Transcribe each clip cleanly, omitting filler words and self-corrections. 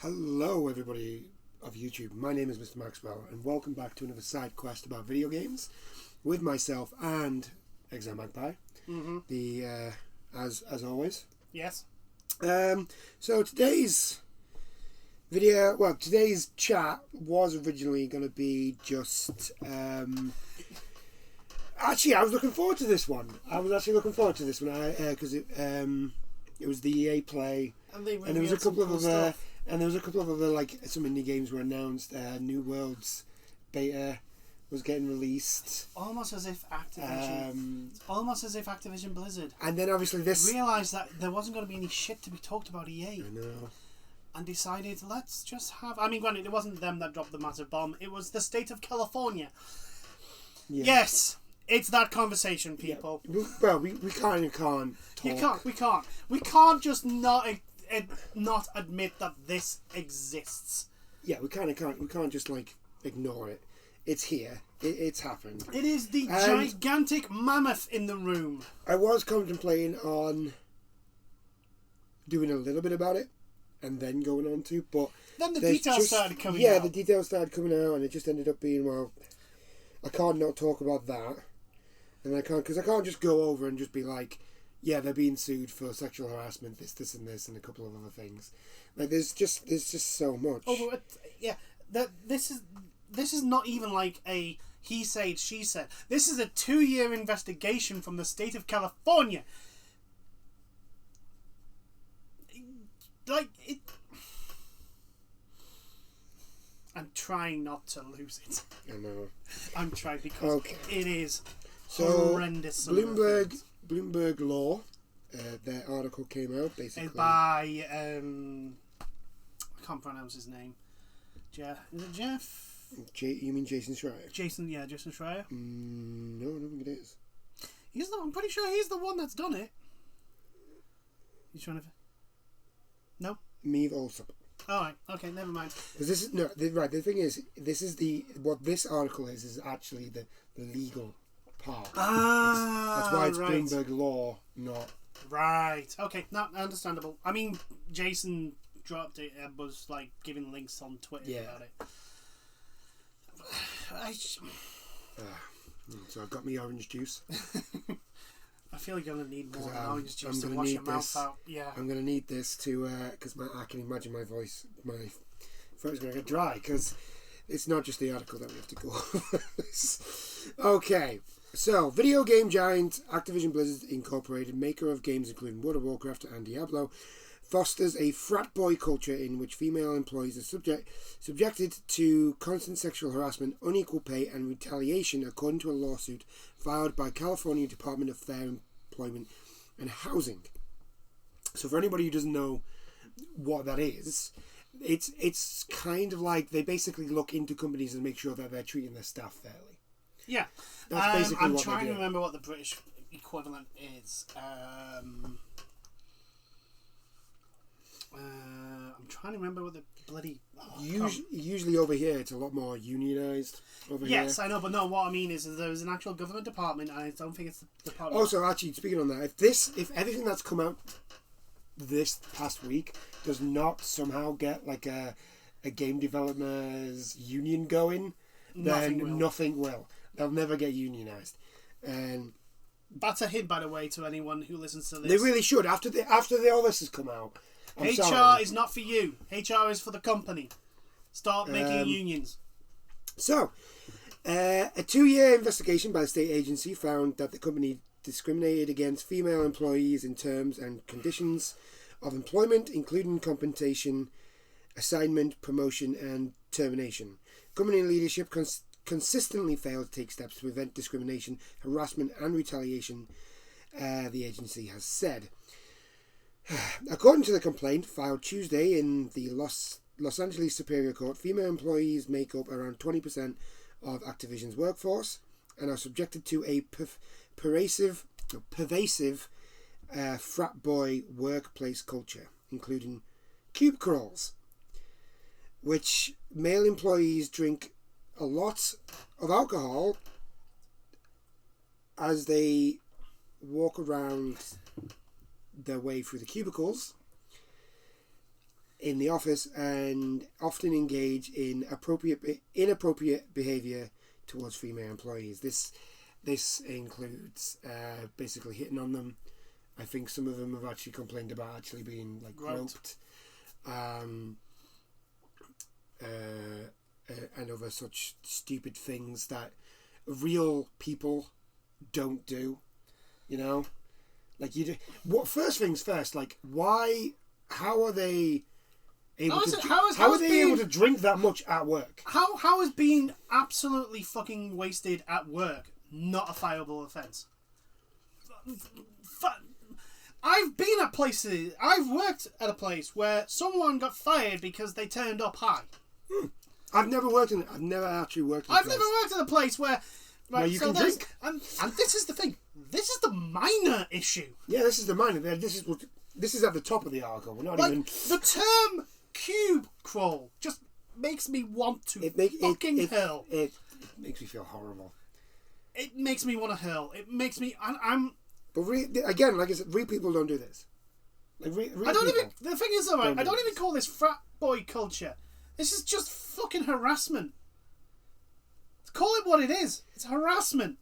Hello everybody of YouTube, my name is Mr. Maxwell and welcome back to another side quest about video games with myself and Exam Magpie, as always. Yes. So today's video, today's chat was originally going to be just, actually I was looking forward to this one. Because it was the EA Play and there was a couple of other... And there was a couple of other, like, some indie games were announced. New Worlds beta was getting released. Almost as if Activision Blizzard. And then obviously this... realised that there wasn't going to be any shit to be talked about EA. I know. And decided, let's just have... I mean, granted, it wasn't them that dropped the massive bomb. It was the state of California. Yeah. Yes, it's that conversation, people. Yeah. Well, we kind of can't talk. We can't just not admit that this exists. Yeah, we kind of can't. We can't just like ignore it. It's here. It's happened. It is the gigantic mammoth in the room. I was contemplating on doing a little bit about it and then going on to, but then the details started coming out. Yeah, the details started coming out, and it just ended up being, well, I can't not talk about that, and I can't just go over and just be like, yeah, they're being sued for sexual harassment, this, and this, and a couple of other things. Like, there's just so much. Oh, this is not even like a he said, she said. This is a 2-year investigation from the state of California. Like, it... I'm trying not to lose it. I know. I'm trying because it is so horrendous. Bloomberg Law, their article came out basically by I can't pronounce his name. Jeff? Is it Jeff? You mean Jason Schreier? Jason Schreier. No, I don't think it is. I'm pretty sure he's the one that's done it. You trying to? No. Meave Alsop. All right. Okay. Never mind. Because this is the thing is, this is what this article is actually the legal part. That's why it's right. Bloomberg Law, not... Right. Okay, not understandable. I mean, Jason dropped it and was, like, giving links on Twitter about it. So I've got me orange juice. I feel like you're going to need more orange juice to wash your mouth out. Yeah. I'm going to need this to... because I can imagine my throat's going to get dry, because it's not just the article that we have to go over. Okay. So, video game giant Activision Blizzard Incorporated, maker of games including World of Warcraft and Diablo, fosters a frat boy culture in which female employees are subjected to constant sexual harassment, unequal pay, and retaliation, according to a lawsuit filed by California Department of Fair Employment and Housing. So, for anybody who doesn't know what that is, it's kind of like they basically look into companies and make sure that they're treating their staff fairly. Yeah, that's basically I'm what trying they do. to remember what the British equivalent is. I'm trying to remember what the bloody... Usually over here, it's a lot more unionised. Yes, I know, but no, what I mean is there's an actual government department, and I don't think it's the department... Also, actually, speaking on that, if everything that's come out this past week does not somehow get like a game developers union going, then nothing will. They'll never get unionised. And that's a hint, by the way, to anyone who listens to this. They really should. After all this has come out, HR is not for you. HR is for the company. Start making unions. So, a 2-year investigation by the state agency found that the company discriminated against female employees in terms and conditions of employment, including compensation, assignment, promotion, and termination. Company leadership consistently failed to take steps to prevent discrimination, harassment, and retaliation, the agency has said. According to the complaint filed Tuesday in the Los Angeles Superior Court, female employees make up around 20% of Activision's workforce and are subjected to a pervasive frat boy workplace culture, including cube crawls, which male employees drink a lot of alcohol as they walk around their way through the cubicles, in the office and often engage in inappropriate behaviour towards female employees. This includes basically hitting on them. I think some of them have actually complained about actually being like groped, and other such stupid things that real people don't do. You know, like you do. What first things first? Like why? How are they? Able to drink that much at work? How is being absolutely fucking wasted at work not a fireable offence? I've been at places. I've worked at a place where someone got fired because they turned up high. I've never actually worked. I've never worked at a place where. Right, where you can drink. And this is the thing. This is the minor issue. Yeah, this is the minor. This is at the top of the article. We're not even the term cube crawl just makes me want to hurl. It makes me feel horrible. It makes me want to hurl. It makes me. But again, like I said, real people don't do this. Like I don't even. The thing is, though, I don't even call this frat boy culture. This is just fucking harassment. Call it what it is. It's harassment.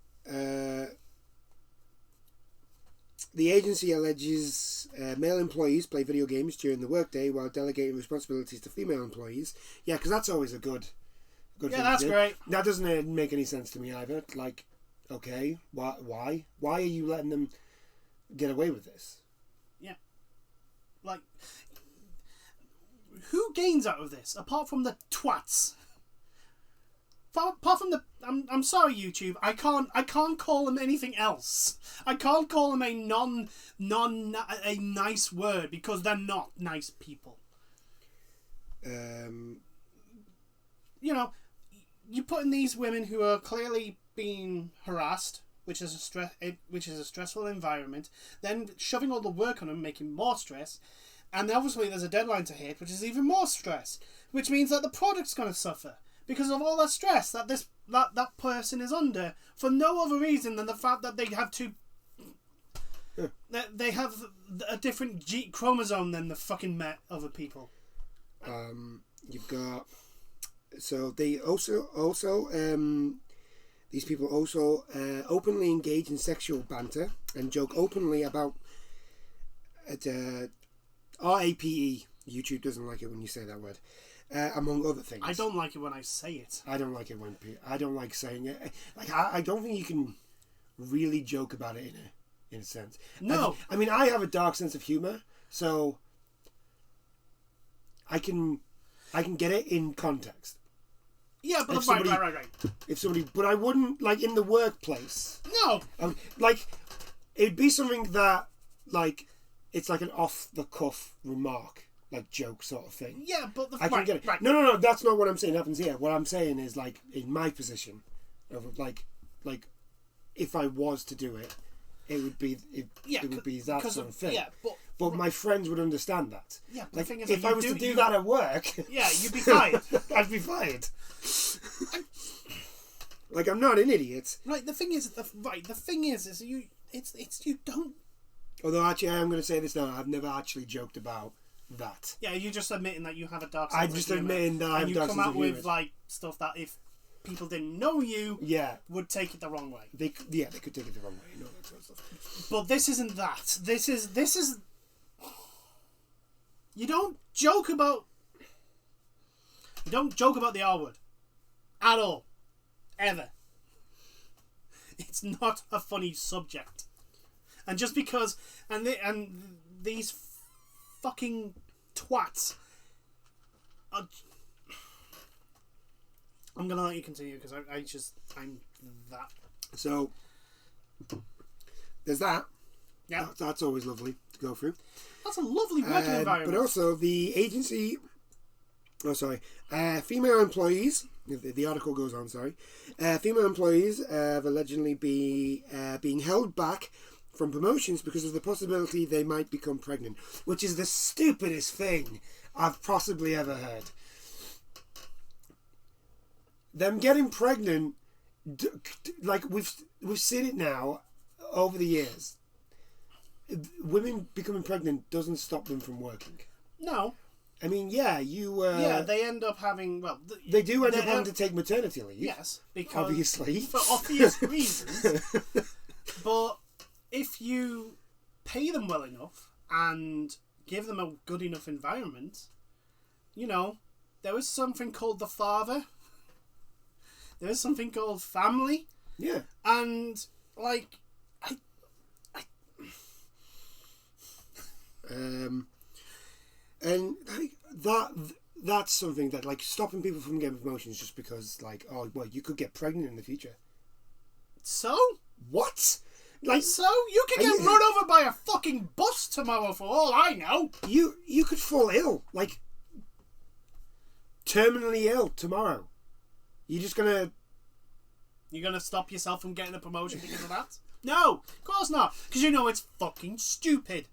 The agency alleges male employees play video games during the workday while delegating responsibilities to female employees. Yeah, because that's always a good thing. Yeah, that's great. That doesn't make any sense to me either. Like, okay, why? Why are you letting them get away with this? Yeah. Like, who gains out of this apart from the twats? Apart from the, I'm sorry, YouTube. I can't call them anything else. I can't call them a nice word because they're not nice people. You know, you put in these women who are clearly being harassed, which is a stressful environment. Then shoving all the work on them, making more stress, and obviously there's a deadline to hit, which is even more stress. Which means that the product's going to suffer. Because of all the stress that that person is under, for no other reason than the fact that they have to. Yeah. They have a different chromosome than the fucking other people. You've got. So they also these people also openly engage in sexual banter and joke openly about RAPE. YouTube doesn't like it when you say that word. Among other things. I don't like it when I say it. I don't like it when I don't like saying it. Like I don't think you can really joke about it in a sense. No. I mean, I have a dark sense of humor, so I can get it in context. Yeah, but right. If somebody, but I wouldn't like in the workplace. No. Like it'd be something that like it's like an off the cuff remark. Like joke sort of thing. Yeah, but I can get it. Right. No. That's not what I'm saying happens here. What I'm saying is like in my position, of like if I was to do it, it would be it would be that sort of thing. Yeah, but my friends would understand that. Yeah, but like the thing is, if I was to do that at work, yeah, you'd be fired. I'd be fired. Like I'm not an idiot. Right. The thing is, you don't. Although actually, I am going to say this now. I've never actually joked about that. Yeah, you're just admitting that you have a dark sense of humor. I'm just admitting that I have a dark sense of humor. And you come out with like stuff that if people didn't know you, would take it the wrong way. They could take it the wrong way. You know, that sort of stuff. But this isn't that. This is. You don't joke about the R word at all, ever. It's not a funny subject, and just because these fucking twats. I'm gonna let you continue because I'm that. So there's that. Yeah, that's always lovely to go through. That's a lovely working environment. But also the agency. Female employees. The article goes on. Female employees have allegedly being held back from promotions because of the possibility they might become pregnant, which is the stupidest thing I've possibly ever heard. Them getting pregnant, like we've seen it now over the years. Women becoming pregnant doesn't stop them from working. No. I mean, yeah, you. Yeah, they end up having. Well, they do end up having to take maternity leave. Yes, because obviously for obvious reasons. But if you pay them well enough and give them a good enough environment, you know, there is something called the father. There is something called family. Yeah. And like, and like that's something that, like, stopping people from getting promotions just because, like, oh well, you could get pregnant in the future. So what? Like, so you could get run over by a fucking bus tomorrow for all I know. You could fall ill, like terminally ill tomorrow. You're gonna stop yourself from getting a promotion because of that? No, of course not. Because you know it's fucking stupid.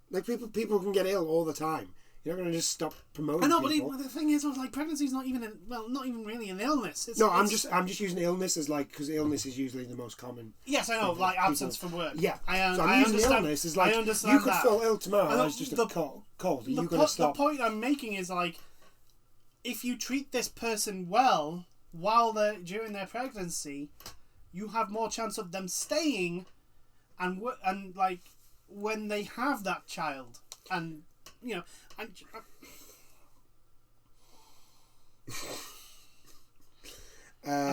Like, people can get ill all the time. You're not going to just stop promoting. I know, people. but the thing is, like, pregnancy's not even not even really an illness. I'm just using illness as, like, because illness is usually the most common. Yes, I know, like absence from work. Yeah, so I'm using illness as, like, you could fall ill tomorrow. It's just a cold. Are you going to stop? The point I'm making is, like, if you treat this person well while during their pregnancy, you have more chance of them staying, and like when they have that child, and you know, and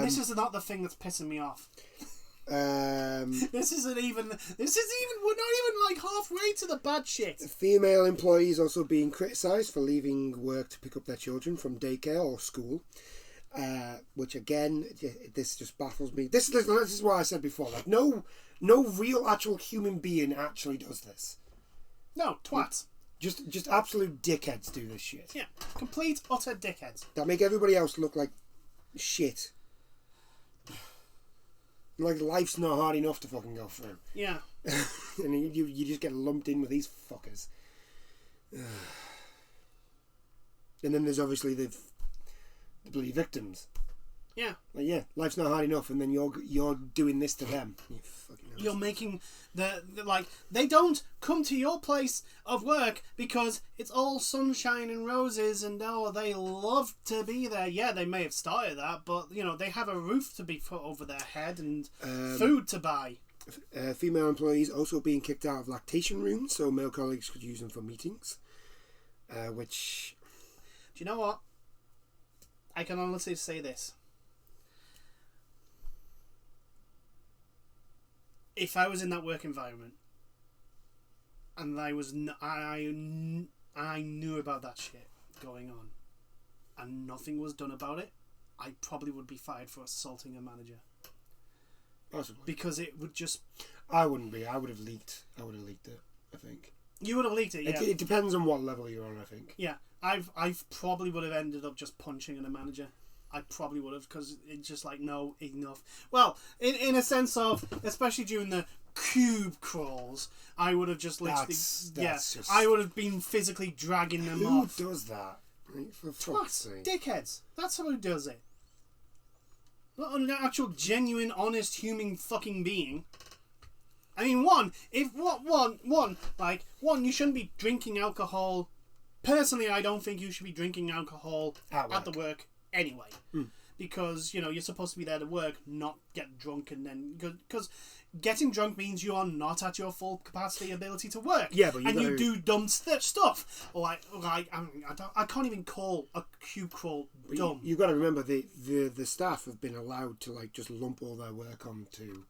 this is not the thing that's pissing me off. This isn't even. We're not even like halfway to the bad shit. Female employees also being criticised for leaving work to pick up their children from daycare or school. Which again, this just baffles me. This is what I said before. Like, no real actual human being actually does this. No, twats. Just absolute dickheads do this shit. Yeah, complete utter dickheads. That make everybody else look like shit. Like, life's not hard enough to fucking go through. Yeah. And you just get lumped in with these fuckers. And then there's obviously the bloody victims. Yeah. Like, yeah, life's not hard enough, and then you're doing this to them. You're making they don't come to your place of work because it's all sunshine and roses and they love to be there. Yeah, they may have started that, but you know, they have a roof to be put over their head and food to buy. Female employees also being kicked out of lactation rooms so male colleagues could use them for meetings. Which, do you know what? I can honestly say this. If I was in that work environment and I knew about that shit going on and nothing was done about it, I probably would be fired for assaulting a manager. Possibly. Because it would just... I wouldn't be. I would have leaked it, I think. You would have leaked it, yeah. It depends on what level you're on, I think. Yeah. I probably would have ended up just punching a manager. I probably would have, because it's just like, no, enough. Well, in a sense of, especially during the cube crawls, I would have just literally... I would have been physically dragging them off. Who does that? Like, for fuck's sake. Dickheads. That's who does it. Not an actual, genuine, honest, human fucking being. I mean, you shouldn't be drinking alcohol. Personally, I don't think you should be drinking alcohol at the work anyway. Because, you know, you're supposed to be there to work, not get drunk, and then... Because getting drunk means you are not at your full capacity ability to work. Yeah, but you do dumb stuff. Like I can't even call a cube crawl dumb. You've got to remember, the staff have been allowed to, like, just lump all their work onto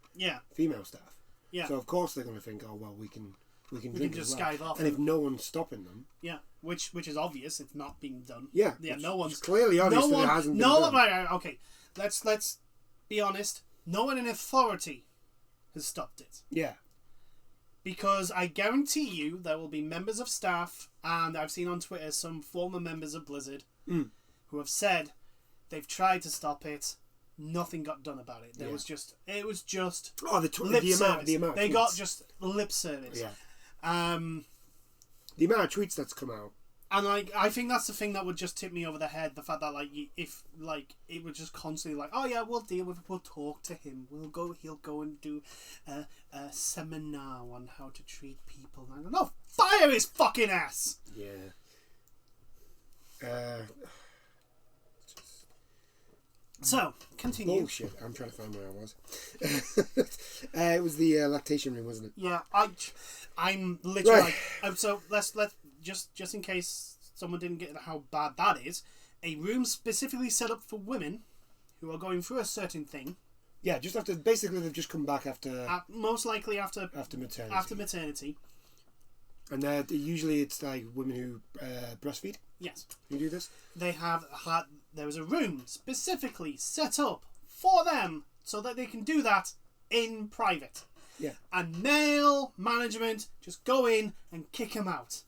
female staff. Yeah. So, of course, they're going to think, oh, well, we can drink just as well. skive off. And if no one's stopping them... Yeah, which is obvious. It's not being done. Yeah, no one's... It's clearly obvious that it hasn't been done. Right, okay. Let's be honest. No one in authority has stopped it. Yeah. Because I guarantee you there will be members of staff, and I've seen on Twitter some former members of Blizzard who have said they've tried to stop it. Nothing got done about it. It was just lip service. They got just lip service. Yeah. The amount of tweets that's come out And like, I think that's the thing that would just tip me over the head. The fact that like, if like it would just constantly like, oh yeah, we'll deal with it. We'll talk to him. He'll go and do a seminar on how to treat people. And no, fire his fucking ass. Yeah. So continue. Bullshit. I'm trying to find where I was. It was the lactation room, wasn't it? Yeah, I'm literally Right. like. So let's just in case someone didn't get how bad that is, a room specifically set up for women who are going through a certain thing. Yeah, just after. Basically, they've just come back after. Most likely after Maternity. After maternity. And usually it's like women who breastfeed. Yes. Who do this? They have had. There was a room specifically set up for them so that they can do that in private. Yeah. And male management just go in and kick them out.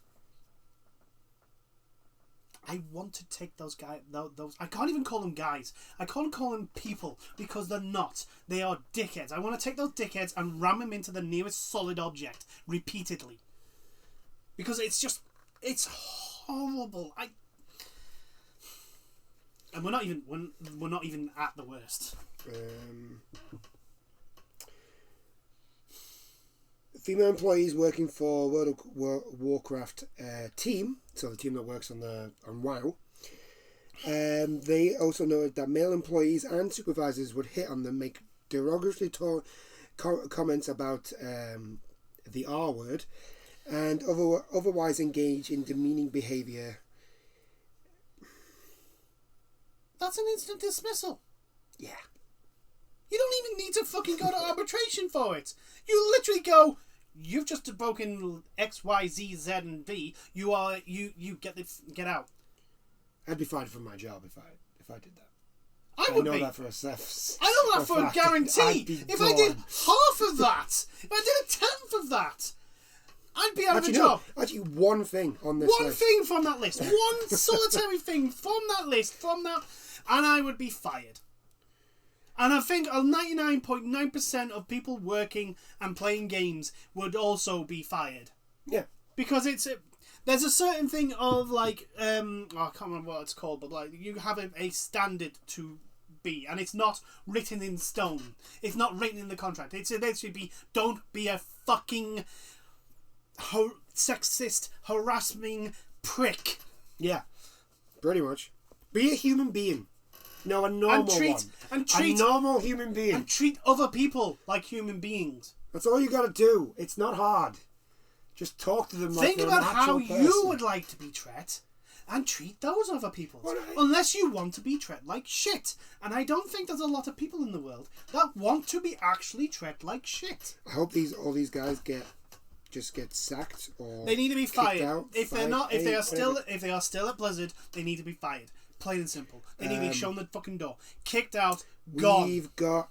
I want to take those guys. Those I can't even call them guys. I can't call them people because they're not. They are dickheads. I want to take those dickheads and ram them into the nearest solid object repeatedly. Because it's horrible. And we're not even at the worst. Female employees working for World of Warcraft team, so the team that works on WoW. They also noted that male employees and supervisors would hit on them, make derogatory comments about the R word, and otherwise engage in demeaning behaviour. That's an instant dismissal. Yeah. You don't even need to fucking go to arbitration for it. You literally go, you've just broken X, Y, Z, Z, and V. You get out. I'd be fired from my job if I did that. I know that for a fact. I know that for a guarantee. If I did half of that, if I did a tenth of that, I'd be out of a job. Actually, one thing on this list. One thing from that list. One solitary thing from that list. And I would be fired. And I think 99.9% of people working and playing games would also be fired. Yeah. Because there's a certain thing of like, I can't remember what it's called, but like you have a standard to be, and it's not written in stone. It's not written in the contract. It should be, don't be a fucking sexist, harassing prick. Yeah. Pretty much. Be a human being. No, a normal one. A normal human being. And treat other people like human beings. That's all you gotta do. It's not hard. Just talk to them like they're an actual person. Think about how you would like to be treated, and treat those other people. Unless you want to be treated like shit. And I don't think there's a lot of people in the world that want to be actually treated like shit. I hope all these guys get sacked or they need to be fired. Out, if they are still at Blizzard, they need to be fired. Plain and simple. They need to be shown the fucking door. Kicked out. Gone. We've got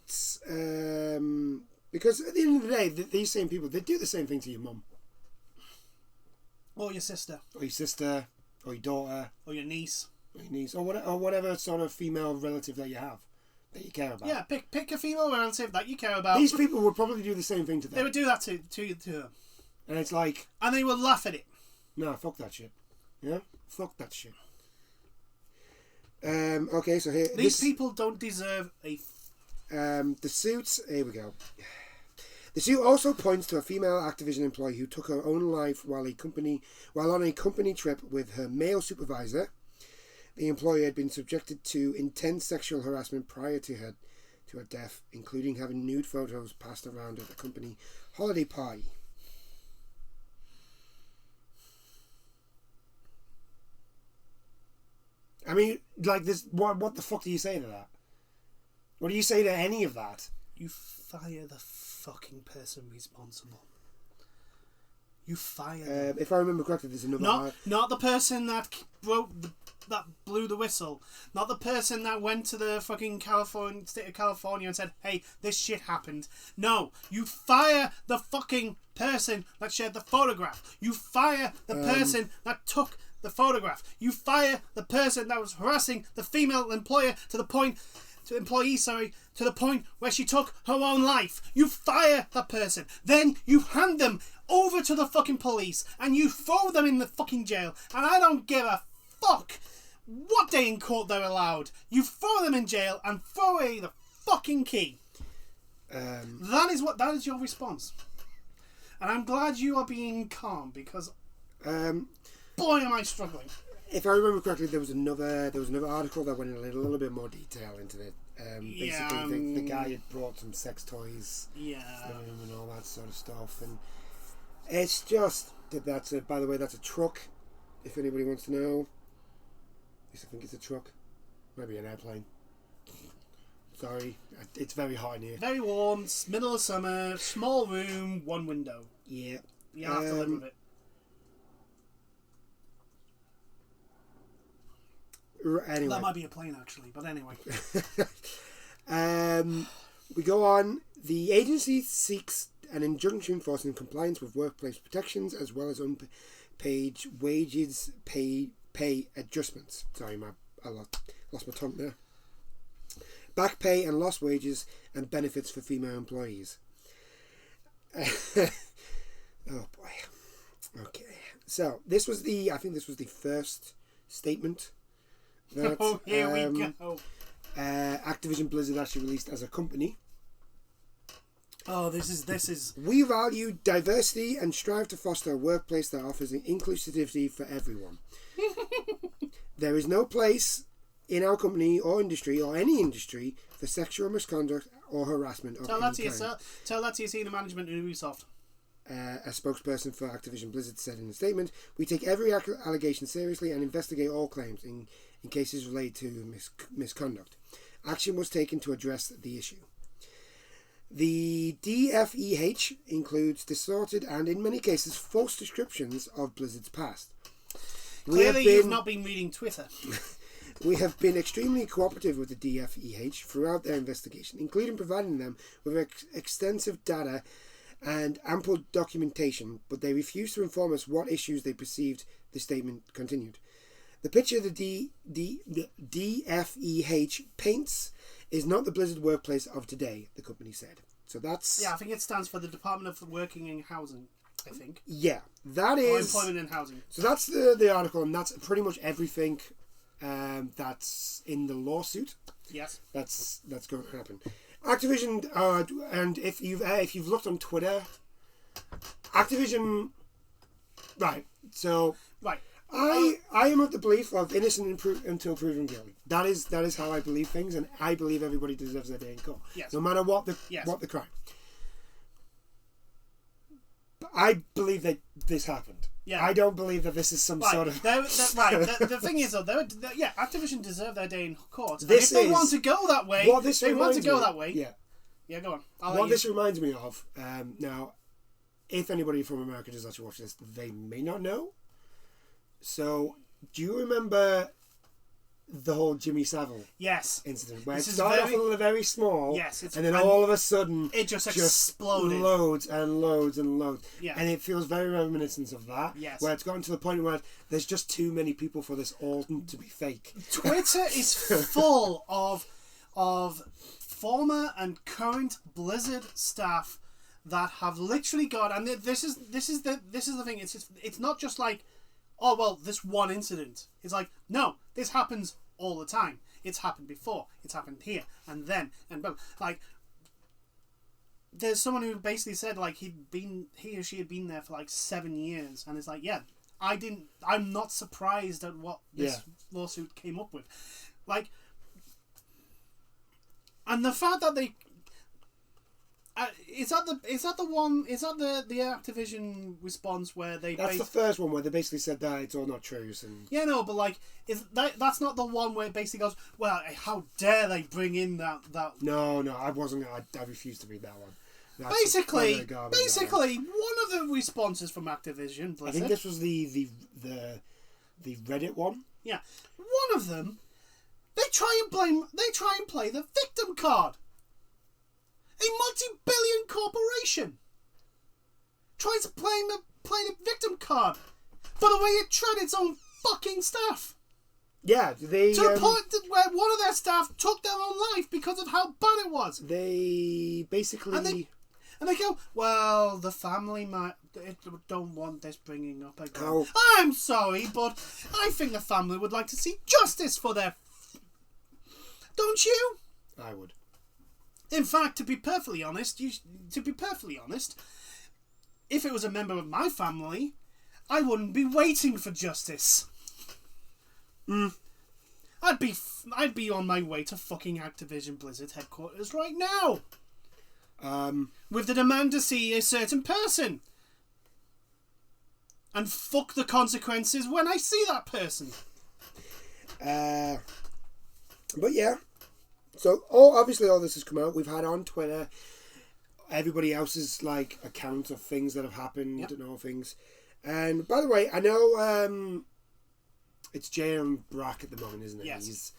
because at the end of the day, these same people, they do the same thing to your mum. Or your sister. Or your sister. Or your daughter. Or your niece. Or whatever sort of female relative that you have. That you care about. Yeah, pick a female relative that you care about. These people would probably do the same thing to them. They would do that to them. And it's like... And they would laugh at it. No, fuck that shit. Yeah? Fuck that shit. Okay, so here... These people don't deserve a... the suits... Here we go. The suit also points to a female Activision employee who took her own life while on a company trip with her male supervisor. The employee had been subjected to intense sexual harassment prior to her death, including having nude photos passed around at the company holiday party. I mean, like this. What the fuck do you say to that? What do you say to any of that? You fire the fucking person responsible. You fire them. If I remember correctly, there's another. Not the person that blew the whistle. Not the person that went to the fucking state of California and said, "Hey, this shit happened." No, you fire the fucking person that shared the photograph. You fire the person that took the photograph. You fire the person that was harassing the female employee to the point where she took her own life. You fire that person. Then you hand them over to the fucking police and you throw them in the fucking jail, and I don't give a fuck what day in court they're allowed. You throw them in jail and throw away the fucking key. That is your response. And I'm glad you are being calm, because boy am I struggling. If I remember correctly, there was another article that went in a little bit more detail into it. Basically, the guy had brought some sex toys, and all that sort of stuff, and it's just that's a. By the way, that's a truck. If anybody wants to know, at least I think it's a truck, maybe an airplane. Sorry, it's very hot in here. Very warm, middle of summer, small room, one window. Yeah, you have to live with it. Anyway. That might be a plane, actually, but anyway. We go on. The agency seeks an injunction forcing compliance with workplace protections as well as unpaid wages, pay adjustments. Sorry, I lost my tongue there. Back pay and lost wages and benefits for female employees. Oh boy. Okay. So I think this was the first statement that here we go. Activision Blizzard actually released as a company. Oh, this is. We value diversity and strive to foster a workplace that offers inclusivity for everyone. There is no place in our company or industry or any industry for sexual misconduct or harassment of any kind. Tell that to your senior management in Ubisoft. A spokesperson for Activision Blizzard said in a statement, "We take every allegation seriously and investigate all claims in cases related to misconduct. Action was taken to address the issue." The DFEH includes distorted and, in many cases, false descriptions of Blizzard's past. Clearly, you've not been reading Twitter. We have been extremely cooperative with the DFEH throughout their investigation, including providing them with extensive data and ample documentation, but they refused to inform us what issues they perceived, the statement continued. The picture the DFEH paints is not the Blizzard workplace of today, the company said. So that's... Yeah, I think it stands for the Department of Working and Housing, I think. Yeah, that is... Or Employment and Housing. So that's the article, and that's pretty much everything that's in the lawsuit. Yes. That's going to happen. Activision, and if you've looked on Twitter, Activision, right? So, right. I am of the belief of innocent until proven guilty. That is how I believe things, and I believe everybody deserves their day in court, yes. No matter what the crime. But I believe that this happened. Yeah. I don't believe that this is some sort of... The thing is, though, Activision deserve their day in court. If they want to go that way, Yeah, go on. What this reminds me of, now, if anybody from America does actually watch this, they may not know. So, do you remember the whole Jimmy Savile incident? Where it started off very small, and then all of a sudden it just exploded. Loads and loads and loads. Yeah. And it feels very reminiscent of that. Yes. Where it's gotten to the point where there's just too many people for this all to be fake. Twitter is full of former and current Blizzard staff that have literally got, and this is the thing. It's not just like, oh well, this one incident. It's like, no, this happens all the time. It's happened before. It's happened here and then and both. Like, there's someone who basically said like he or she had been there for like 7 years, and it's like, yeah, I'm not surprised at what this lawsuit came up with, like, and the fact that they. Is that the Activision response where they... That's the first one where they basically said that it's all not true. And... Yeah, no, but like, that's not the one where it basically goes, well, how dare they bring in that... No, I wasn't... I refused to read that one. That's basically, one of the responses from Activision Blizzard... I think this was the Reddit one. Yeah. One of them, they try and play the victim card. A multi-billion corporation tries to play the victim card for the way it treated its own fucking staff. Yeah, they... To the point where one of their staff took their own life because of how bad it was. They basically... And they go, well, the family don't want this bringing up again. Oh. I'm sorry, but I think the family would like to see justice for their... Don't you? I would. In fact, to be perfectly honest, if it was a member of my family, I wouldn't be waiting for justice. I'd be on my way to fucking Activision Blizzard headquarters right now. With the demand to see a certain person. And fuck the consequences when I see that person. But yeah. So, obviously all this has come out. We've had on Twitter everybody else's accounts of things that have happened and all things. And by the way, I know it's Jalen Brack at the moment, isn't it? Yes.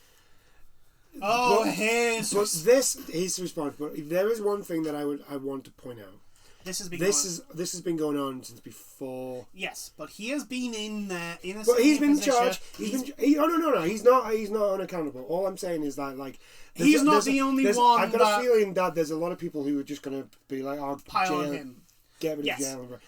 His response. But there is one thing that I want to point out. This has been going on since before. Yes, but he has been in there in a. But he's been position. charged. No. He's not unaccountable. All I'm saying is that he's not the only one. I've got a feeling that there's a lot of people who are just going to be like, "Oh, pile on him, get rid of jail."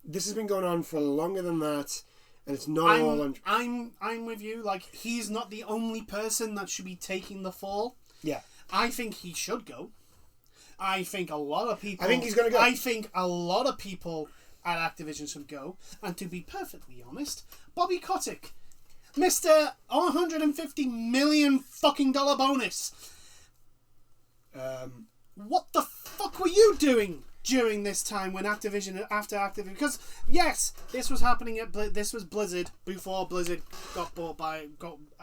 This has been going on for longer than that, and it's not all. I'm with you. He's not the only person that should be taking the fall. Yeah, I think he should go. I think a lot of people... I think he's going to go. I think a lot of people at Activision should go. And to be perfectly honest, Bobby Kotick, Mr. $150 million fucking bonus. What the fuck were you doing during this time when after Activision? Because, yes, this was happening this was Blizzard before Blizzard got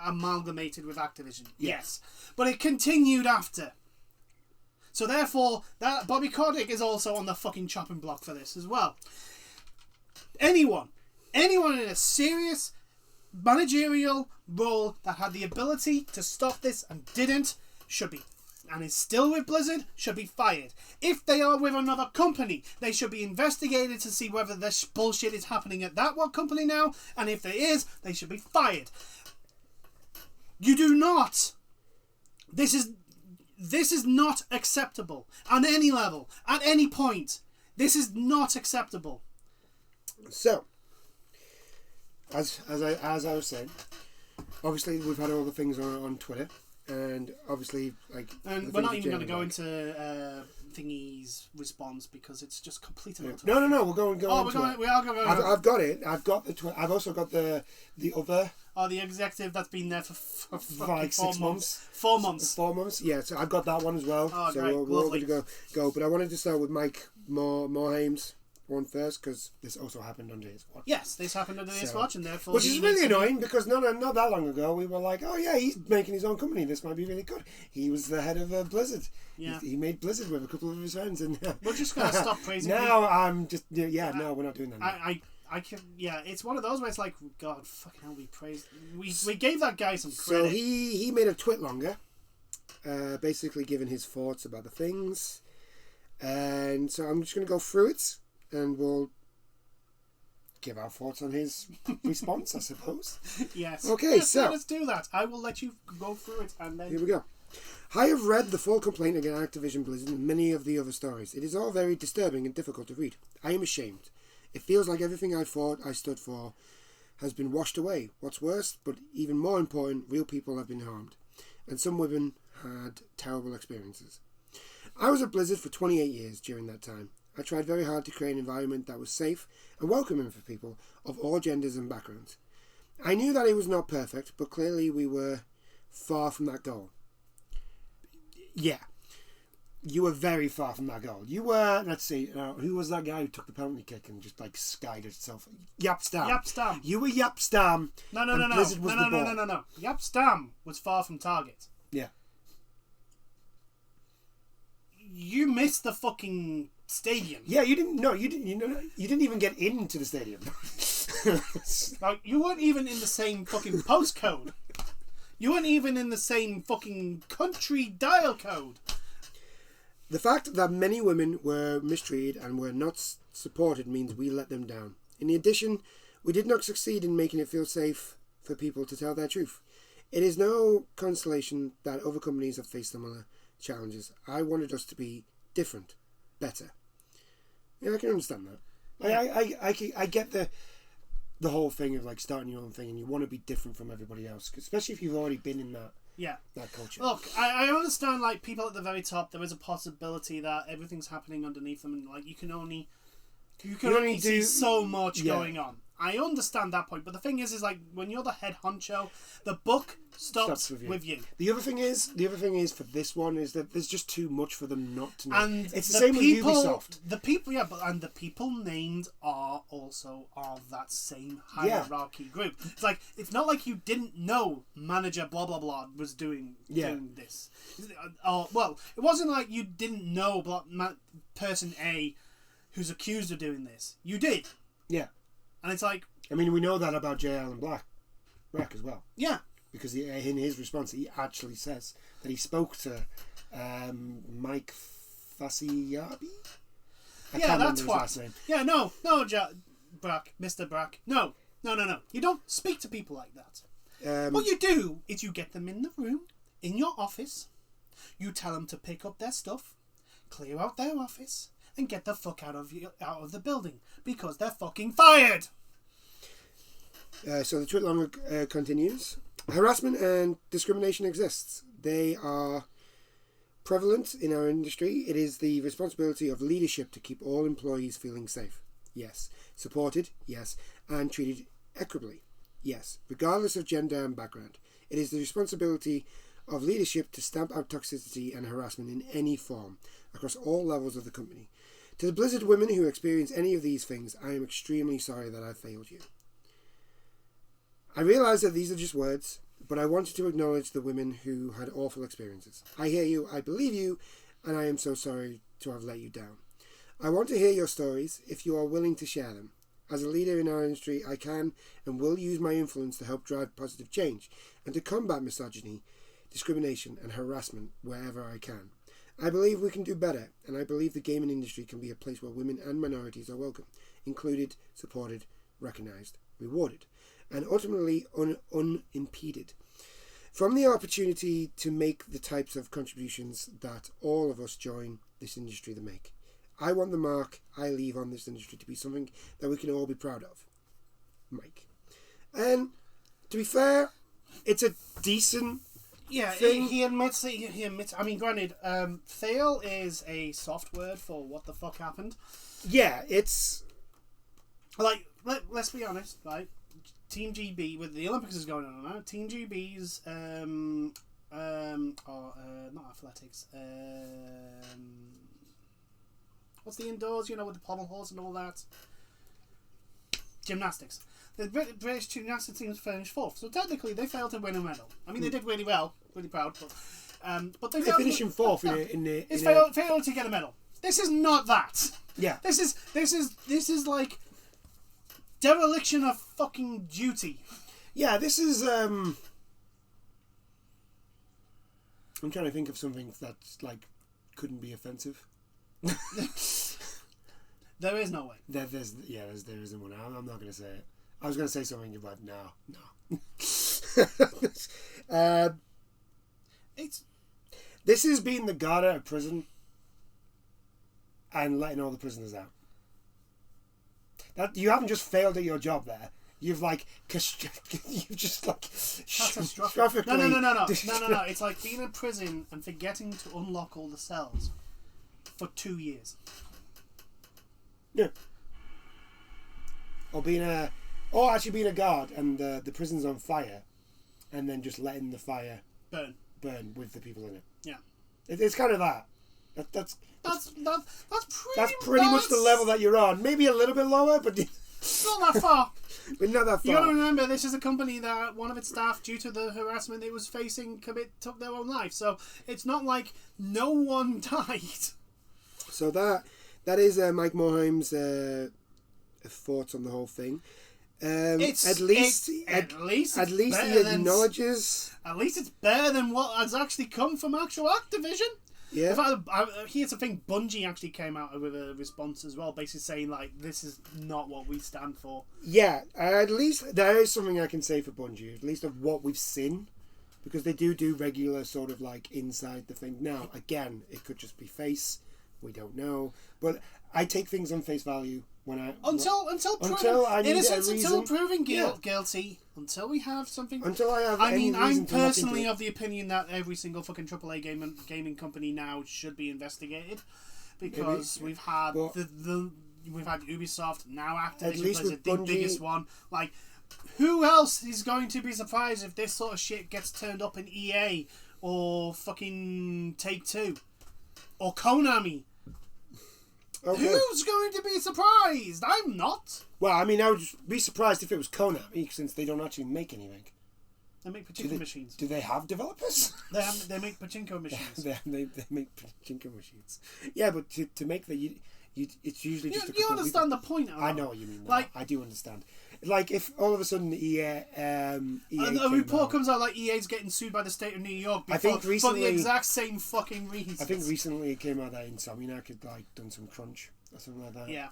amalgamated with Activision. Yes. But it continued after. So therefore, that Bobby Kotick is also on the fucking chopping block for this as well. Anyone in a serious managerial role that had the ability to stop this and didn't should be, and is still with Blizzard, should be fired. If they are with another company, they should be investigated to see whether this bullshit is happening at that one company now, and if there is, they should be fired. You do not. This is not acceptable on any level, at any point. This is not acceptable. So, as I was saying, obviously we've had all the things on Twitter, and obviously and we're not even going to go into Thingy's response because it's just complete and utter. No. We're going. We are going. I've got it. I've got the. I've also got the other. Oh, the executive that's been there for 6 months. 4 months. 4 months. Yeah, so I've got that one as well. Oh, so great. we're all going to go. But I wanted to start with Mike Morhaim's one first because this also happened under his watch. Yes, this happened under his watch, and therefore which is really annoying because not that long ago we were like, oh yeah, he's making his own company. This might be really good. He was the head of Blizzard. Yeah, he made Blizzard with a couple of his friends, and we're just gonna stop praising. Now I'm just no, we're not doing that. I can, it's one of those where it's like, God, fucking hell, we gave that guy some So credit. he made a twit longer, basically giving his thoughts about the things, and so I'm just going to go through it, and we'll give our thoughts on his response, I suppose. Yes. Okay, so let's do that. I will let you go through it, and then here we go. I have read the full complaint against Activision Blizzard and many of the other stories. It is all very disturbing and difficult to read. I am ashamed. It feels like everything I thought I stood for has been washed away. What's worse, but even more important, real people have been harmed. And some women had terrible experiences. I was at Blizzard for 28 years during that time. I tried very hard to create an environment that was safe and welcoming for people of all genders and backgrounds. I knew that it was not perfect, but clearly we were far from that goal. Yeah. You were very far from that goal. You were, let's see, who was that guy who took the penalty kick and just skied itself? Jaap Stam. You were Jaap Stam. No. Blizzard was the ball. No. Jaap Stam was far from target. Yeah. You missed the fucking stadium. Yeah, you didn't. No, you didn't. You didn't even get into the stadium. You weren't even in the same fucking postcode. You weren't even in the same fucking country dial code. The fact that many women were mistreated and were not supported means we let them down. In addition, we did not succeed in making it feel safe for people to tell their truth. It is no consolation that other companies have faced similar challenges. I wanted us to be different, better. Yeah, I can understand that. I get the whole thing of like starting your own thing and you want to be different from everybody else, especially if you've already been in that culture. Look, I understand like people at the very top. There is a possibility that everything's happening underneath them, and like you can only see so much going on. I understand that point, but the thing is like when you're the head honcho, the buck stops with you. The other thing is for this one is that there's just too much for them not to know. And it's the same with Ubisoft. The people named are also of that same hierarchy group. It's like it's not like you didn't know manager blah blah blah was doing this. Well, it wasn't like you didn't know person A who's accused of doing this. You did. Yeah. And it's like... I mean, we know that about J. Allen Black as well. Yeah. Because in his response, he actually says that he spoke to Mike Fassiabi? That's what. Yeah, no, Brack, Mr. Brack. No. You don't speak to people like that. What you do is you get them in the room, in your office, you tell them to pick up their stuff, clear out their office, and get the fuck out of the building because they're fucking fired. So the tweet long continues. Harassment and discrimination exists. They are prevalent in our industry. It is the responsibility of leadership to keep all employees feeling safe. Yes. Supported. Yes. And treated equitably. Yes. Regardless of gender and background. It is the responsibility of leadership to stamp out toxicity and harassment in any form across all levels of the company. To the Blizzard women who experience any of these things, I am extremely sorry that I failed you. I realise that these are just words, but I wanted to acknowledge the women who had awful experiences. I hear you, I believe you, and I am so sorry to have let you down. I want to hear your stories if you are willing to share them. As a leader in our industry, I can and will use my influence to help drive positive change and to combat misogyny, discrimination, and harassment wherever I can. I believe we can do better, and I believe the gaming industry can be a place where women and minorities are welcome, included, supported, recognised, rewarded, and ultimately unimpeded. From the opportunity to make the types of contributions that all of us join this industry to make. I want the mark I leave on this industry to be something that we can all be proud of. Mike. And to be fair, it's a decent thing. He admits. I mean, granted, fail is a soft word for what the fuck happened. Yeah, it's like let's be honest, right? Team GB with the Olympics is going on now. Team GB's not athletics. What's the indoors? You know, with the pommel horse and all that. Gymnastics. The British gymnastics team finished fourth, so technically they failed to win a medal. I mean, they did really well, really proud, but they finished in fourth failed to get a medal. This is not that. Yeah. This is like dereliction of fucking duty. Yeah, this is I'm trying to think of something that's like couldn't be offensive. There is no way. There isn't one. I'm not going to say it. I was going to say something about no. This is being the guard out of prison and letting all the prisoners out. That you haven't just failed at your job there. You've just catastrophically. No. It's like being in prison and forgetting to unlock all the cells for 2 years. Yeah. Or actually being a guard and the prison's on fire, and then just letting the fire burn with the people in it. Yeah. It's kind of that. That's pretty much the level that you're on. Maybe a little bit lower, but not that far. But not that far. You got to remember, this is a company that one of its staff, due to the harassment it was facing, took their own life. So it's not like no one died. So that is Mike Morhaim's thoughts on the whole thing. At least he acknowledges. At least it's better than what has actually come from actual Activision. Yeah. In fact, here's the thing: Bungie actually came out with a response as well, basically saying like, "This is not what we stand for." Yeah, at least there is something I can say for Bungie, at least of what we've seen, because they do regular sort of like inside the thing. Now, again, it could just be face We don't know. But I take things on face value when I... Until I need innocence, a reason. until proven guilty, until we have something... Until I have I'm personally of the opinion that every single fucking AAA gaming company now should be investigated. Because we've had we've had Ubisoft, now Activision Blizzard, the biggest one. Like, who else is going to be surprised if this sort of shit gets turned up in EA or fucking Take-Two or Konami? Okay. Who's going to be surprised? I'm not. Well, I mean, I would be surprised if it was Konami, since they don't actually make anything. They make pachinko machines. Do they have developers? They make pachinko machines. they make pachinko machines. Yeah, but to make it's usually just you understand the point. I know what you mean. Like, I do understand. Like, if all of a sudden EA a report comes out like EA's getting sued by the state of New York for the exact same fucking reasons. I think recently it came out that Insomniac had done some crunch or something like that. Yeah.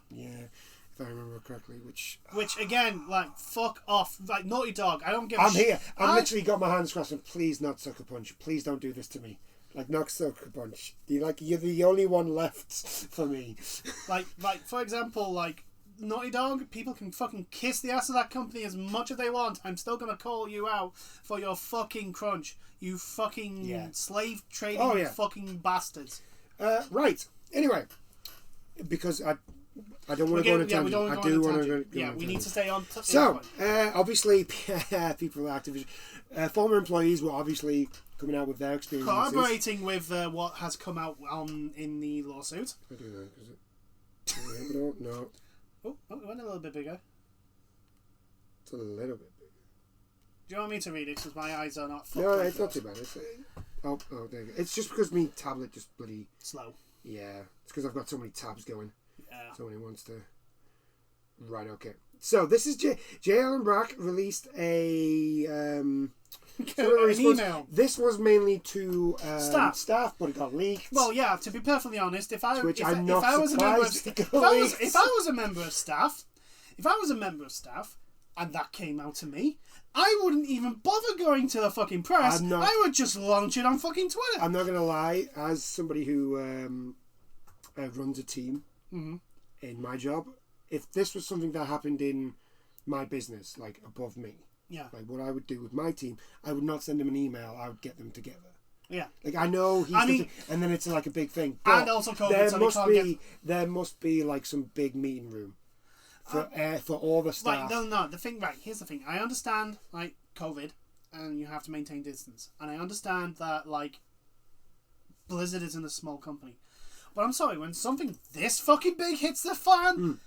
If I remember correctly, which again, like, fuck off. Like, Naughty Dog, I don't give a I'm here. I've literally got my hands crossed and please not Sucker Punch. Please don't do this to me. Like, not Sucker Punch. You're the only one left for me. like for example, like, Naughty Dog, people can fucking kiss the ass of that company as much as they want. I'm still going to call you out for your fucking crunch. You fucking slave trading fucking bastards. Right. Anyway, because I don't want to go on a tangent. I do want to go on a tangent. We need to stay on. So, obviously, people at Activision, former employees were obviously coming out with their experiences. Collaborating with what has come out in the lawsuit. I do that, is it? No. Oh, it went a little bit bigger. It's a little bit bigger. Do you want me to read it? Because my eyes are not... No, it's not too bad. Oh, there you go. It's just because my tablet just bloody... Slow. Yeah. It's because I've got so many tabs going. Yeah. Somebody wants to... Right, okay. So, this is J. Allen Brack released a... an email. This was mainly to staff, but it got leaked. Well, yeah, to be perfectly honest, if I was a member of staff, and that came out to me, I wouldn't even bother going to the fucking press. I would just launch it on fucking Twitter. I'm not going to lie, as somebody who runs a team in my job, if this was something that happened in my business, like above me, like what I would do with my team, I would not send them an email. I would get them together. Yeah. Like, I know and then it's like a big thing. But and also COVID, there must be like some big meeting room for all the staff. Here's the thing. I understand, like, COVID, and you have to maintain distance. And I understand that, like, Blizzard isn't a small company. But I'm sorry, when something this fucking big hits the fan,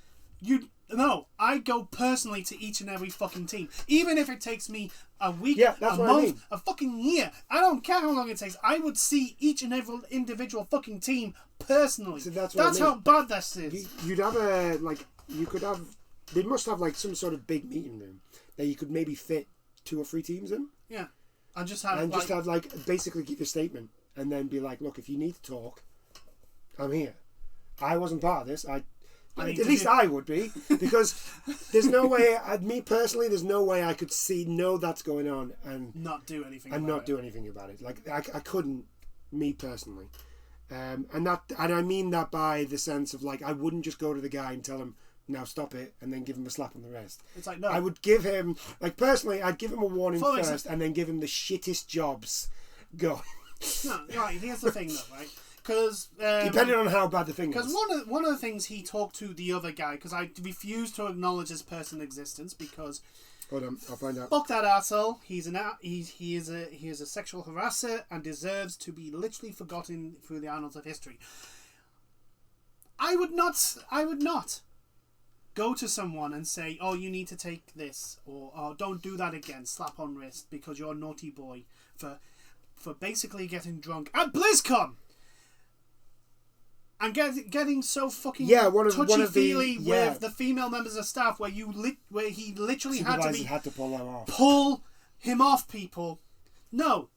I go personally to each and every fucking team. Even if it takes me a week, a month, a fucking year. I don't care how long it takes. I would see each and every individual fucking team personally. So that's how bad this is. They must have like some sort of big meeting room that you could maybe fit 2 or 3 teams in. Yeah. Just basically give a statement and then be like, look, if you need to talk, I'm here. I wasn't part of this. I would be, because there's no way. Me personally, there's no way I could know that's going on and not do anything. Do anything about it. Like I couldn't, me personally, and I mean that by the sense of, like, I wouldn't just go to the guy and tell him, now stop it, and then give him a slap on the wrist. It's like, no. I would give him, like, personally, I'd give him a warning first, and then give him the shittest jobs going. No, right. Here's the thing, though, right? Because depending on how bad the thing is. Because one of the things he talked to the other guy, because I refuse to acknowledge this person's existence, because hold on, I'll find out. Fuck that arsehole. He is a sexual harasser and deserves to be literally forgotten through the annals of history. I would not go to someone and say, oh, you need to take this, or oh, don't do that again, slap on wrist, because you're a naughty boy for basically getting drunk at BlizzCon. And getting so fucking touchy-feely with the female members of staff, where he literally had to pull him off people. No,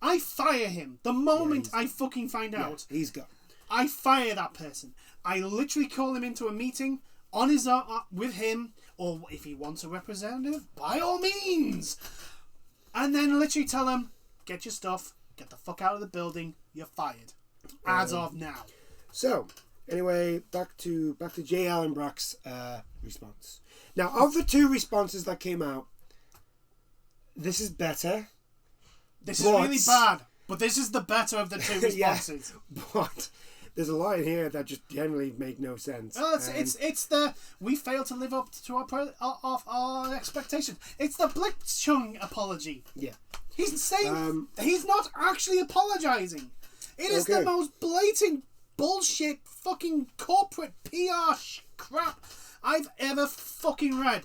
I fire him the moment I fucking find out. He's gone. I fire that person. I literally call him into a meeting on his with him, or if he wants a representative, by all means. And then literally tell him, get your stuff, get the fuck out of the building. You're fired as of now. So, Anyway, back to J. Allen Brack's response. Now, of the two responses that came out, this is better. This is really bad, but this is the better of the two responses. Yeah, but there's a lot in here that just generally make no sense. Oh, it's the we failed to live up to our expectations. It's the Blitzchung apology. Yeah, he's saying he's not actually apologizing. It is the most blatant bullshit fucking corporate PR crap I've ever fucking read.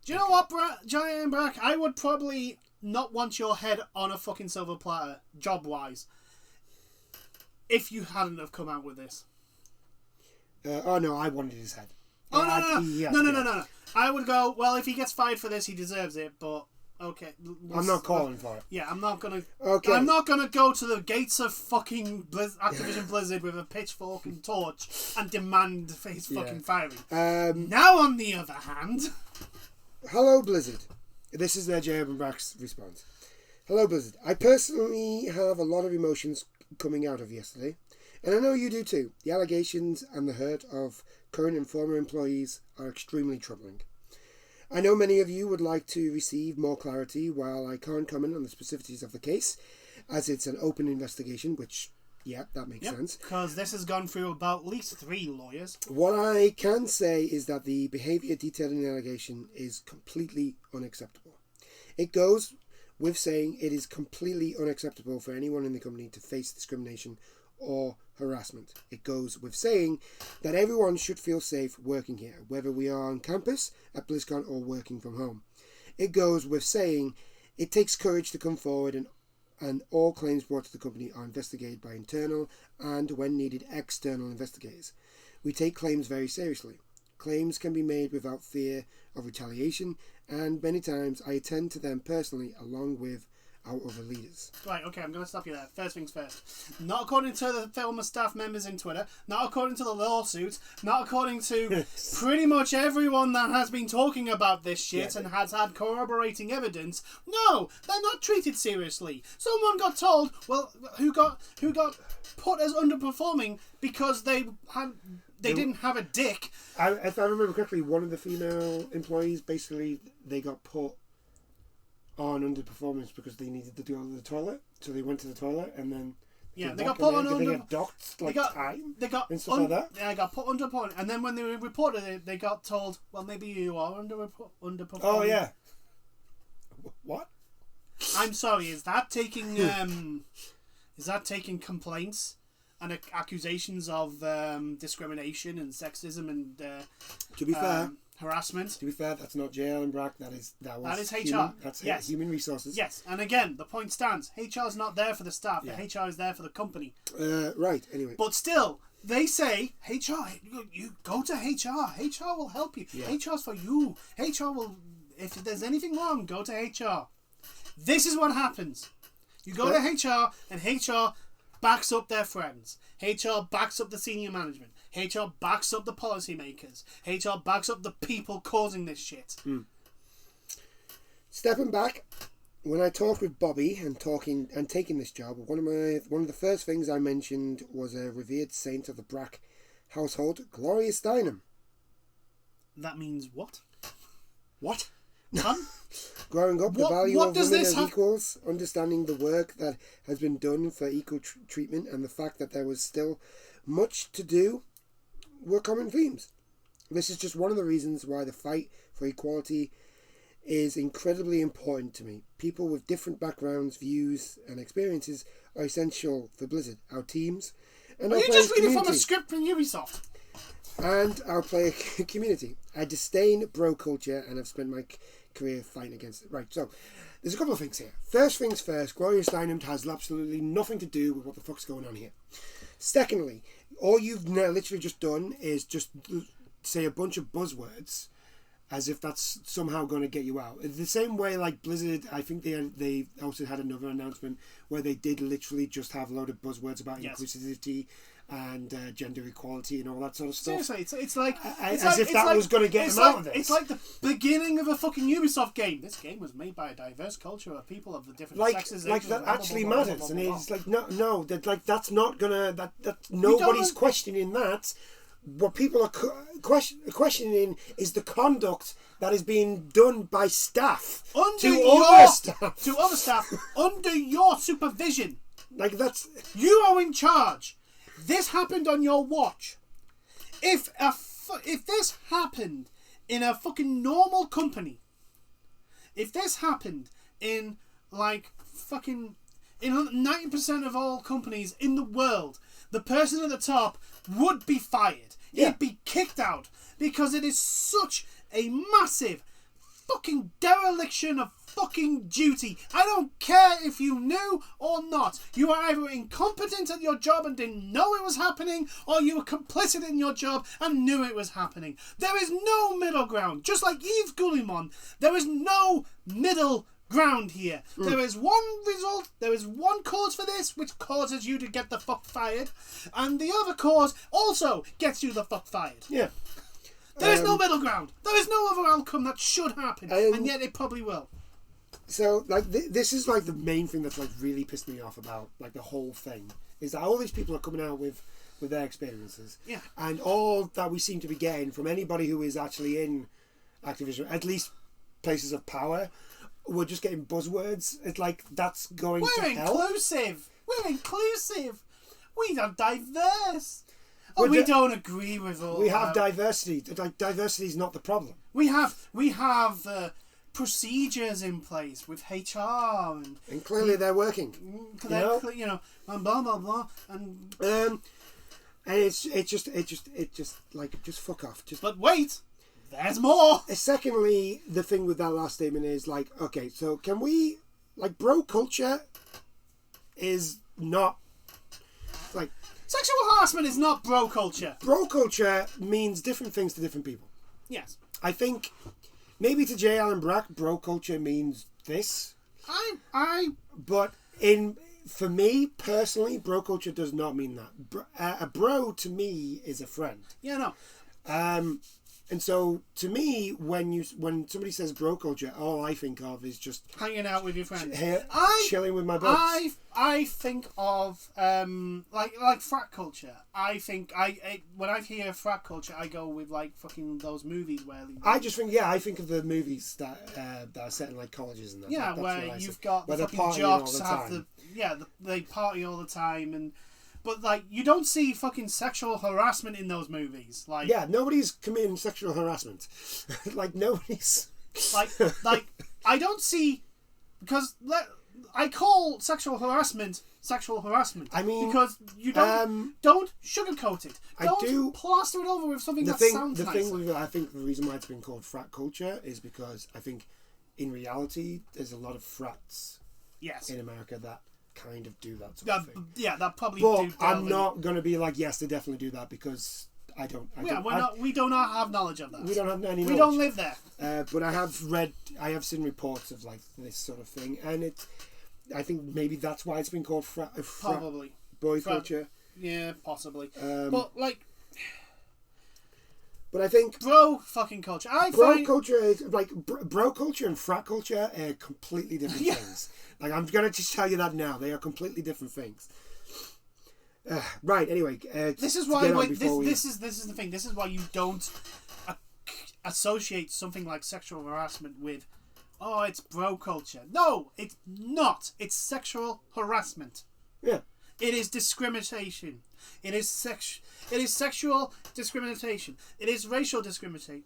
Do you know what, Giant Brack? I would probably not want your head on a fucking silver platter, job-wise, if you hadn't have come out with this. Oh, no, I wanted his head. No. I would go, well, if he gets fired for this, he deserves it, but... Okay. I'm not calling for it. Yeah, I'm not gonna... Okay. I'm not gonna go to the gates of fucking Activision Blizzard with a pitchfork and torch and demand for his fucking firing. Now, on the other hand... Hello, Blizzard. This is their J. Allen Brack's response. Hello, Blizzard. I personally have a lot of emotions coming out of yesterday, and I know you do too. The allegations and the hurt of current and former employees are extremely troubling. I know many of you would like to receive more clarity. While I can't comment on the specificities of the case, as it's an open investigation, which, yeah, that makes sense. Because this has gone through about at least 3 lawyers. What I can say is that the behaviour detailed in the allegation is completely unacceptable. It goes with saying it is completely unacceptable for anyone in the company to face discrimination or harassment. It goes with saying that everyone should feel safe working here, whether we are on campus, at BlizzCon, or working from home. It goes with saying it takes courage to come forward and all claims brought to the company are investigated by internal and, when needed, external investigators. We take claims very seriously. Claims can be made without fear of retaliation, and many times I attend to them personally along with our other leaders. Right, okay, I'm going to stop you there. First things first. Not according to the former staff members in Twitter, not according to the lawsuits, not according to pretty much everyone that has been talking about this shit and has had corroborating evidence. No, they're not treated seriously. Someone got told, well, who got put as underperforming because they didn't have a dick. If I remember correctly, one of the female employees, basically, they got put on underperformance because they needed to go to the toilet, so they went to the toilet and then they got put on under. They got docked time. They got and stuff like that. Yeah, they got put underperforming, and then when they reported it, they got told, "Well, maybe you are underperforming." Oh yeah. What? I'm sorry. Is that taking complaints and accusations of discrimination and sexism and to be fair, harassment? To be fair, that's not J. Allen Brack. That is HR. Human, that's human resources. Yes, and again, the point stands. HR is not there for the staff. Yeah. The HR is there for the company. Right. Anyway, but still, they say HR. You go to HR. HR will help you. Yeah. HR's for you. HR will. If there's anything wrong, go to HR. This is what happens. You go to HR, and HR backs up their friends. HR backs up the senior management. HR backs up the policymakers. HR backs up the people causing this shit. Stepping back, when I talked with Bobby and taking this job, one of the first things I mentioned was a revered saint of the Brack household, Gloria Steinem. That means what? What? None? Growing up, the value of women as equals, understanding the work that has been done for equal treatment, and the fact that there was still much to do were common themes. This is just one of the reasons why the fight for equality is incredibly important to me. People with different backgrounds, views, and experiences are essential for Blizzard, our teams, and our players' community. Are you just reading from a script from Ubisoft? And our player community. I disdain bro culture and have spent my career fighting against it. Right, so there's a couple of things here. First things first, Gloria Steinem has absolutely nothing to do with what the fuck's going on here. Secondly, all you've literally just done is just say a bunch of buzzwords as if that's somehow going to get you out. The same way like Blizzard, I think they also had another announcement where they did literally just have a load of buzzwords about inclusivity and gender equality and all that sort of stuff. Seriously, it's like that was going to get him out of this. It's like the beginning of a fucking Ubisoft game. This game was made by a diverse culture of people of the different sexes. Like that actually matters, and it's like no, that's not gonna that nobody's questioning that. What people are questioning is the conduct that is being done by staff to other staff under your supervision. Like that's you are in charge. This happened on your watch. If this happened in a fucking normal company, if this happened in like fucking in 90% of all companies in the world, the person at the top would be fired. Yeah. He'd be kicked out because it is such a massive fucking dereliction of fucking duty. I don't care if you knew or not. You are either incompetent at your job and didn't know it was happening, or you were complicit in your job and knew it was happening. There is no middle ground. Just like Yves Goulimon, there is no middle ground here. There is one result, there is one cause for this, which causes you to get the fuck fired, and the other cause also gets you the fuck fired. Yeah. There is no middle ground. There is no other outcome that should happen, and yet it probably will. So, like, this is, like, the main thing that's, like, really pissed me off about, like, the whole thing, is that all these people are coming out with their experiences. Yeah. And all that we seem to be getting from anybody who is actually in Activision, at least places of power, we're just getting buzzwords. It's like, that's going to help. We're inclusive. We are diverse. Oh, we don't agree with all. We have diversity. Like, diversity is not the problem. We have procedures in place with HR and clearly they're working. You know, and blah blah blah, and it's just like just fuck off. But wait, there's more. Secondly, the thing with that last statement is like, okay, so can we like bro culture is not like. Sexual harassment is not bro culture. Bro culture means different things to different people. Yes. I think maybe to J. Allen Brack, bro culture means this. But for me personally, bro culture does not mean that. A bro to me is a friend. Yeah, no. And so, to me, when somebody says bro culture, all I think of is just hanging out with your friends, chilling with my buds. I think of like frat culture. I think when I hear frat culture, I go with like fucking those movies where I think of the movies that are set in like colleges and that. Yeah, that's where you've got the fucking jocks they party all the time But, like, you don't see fucking sexual harassment in those movies. Like, yeah, nobody's committing sexual harassment. Like, nobody's... Like, I don't see... Because I call sexual harassment. I mean... Because you don't sugarcoat it. Don't plaster it over with something that sounds nice. I think the reason why it's been called frat culture is because I think, in reality, there's a lot of frats in America that kind of do that sort of thing. Yeah, that probably do. But I'm not going to be like, yes, they definitely do that because I don't. We do not have knowledge of that. We don't have any knowledge. We don't live there. But I have seen reports of like this sort of thing, and I think maybe that's why it's been called probably boy culture. Yeah, possibly. But like. But I think bro fucking culture. Culture is like bro culture and frat culture are completely different things. Like I'm gonna just tell you that now. They are completely different things. Right. Anyway, this is why. This is the thing. This is why you don't associate something like sexual harassment with. Oh, it's bro culture. No, it's not. It's sexual harassment. Yeah. It is discrimination. It is sexual discrimination. It is racial discrimination.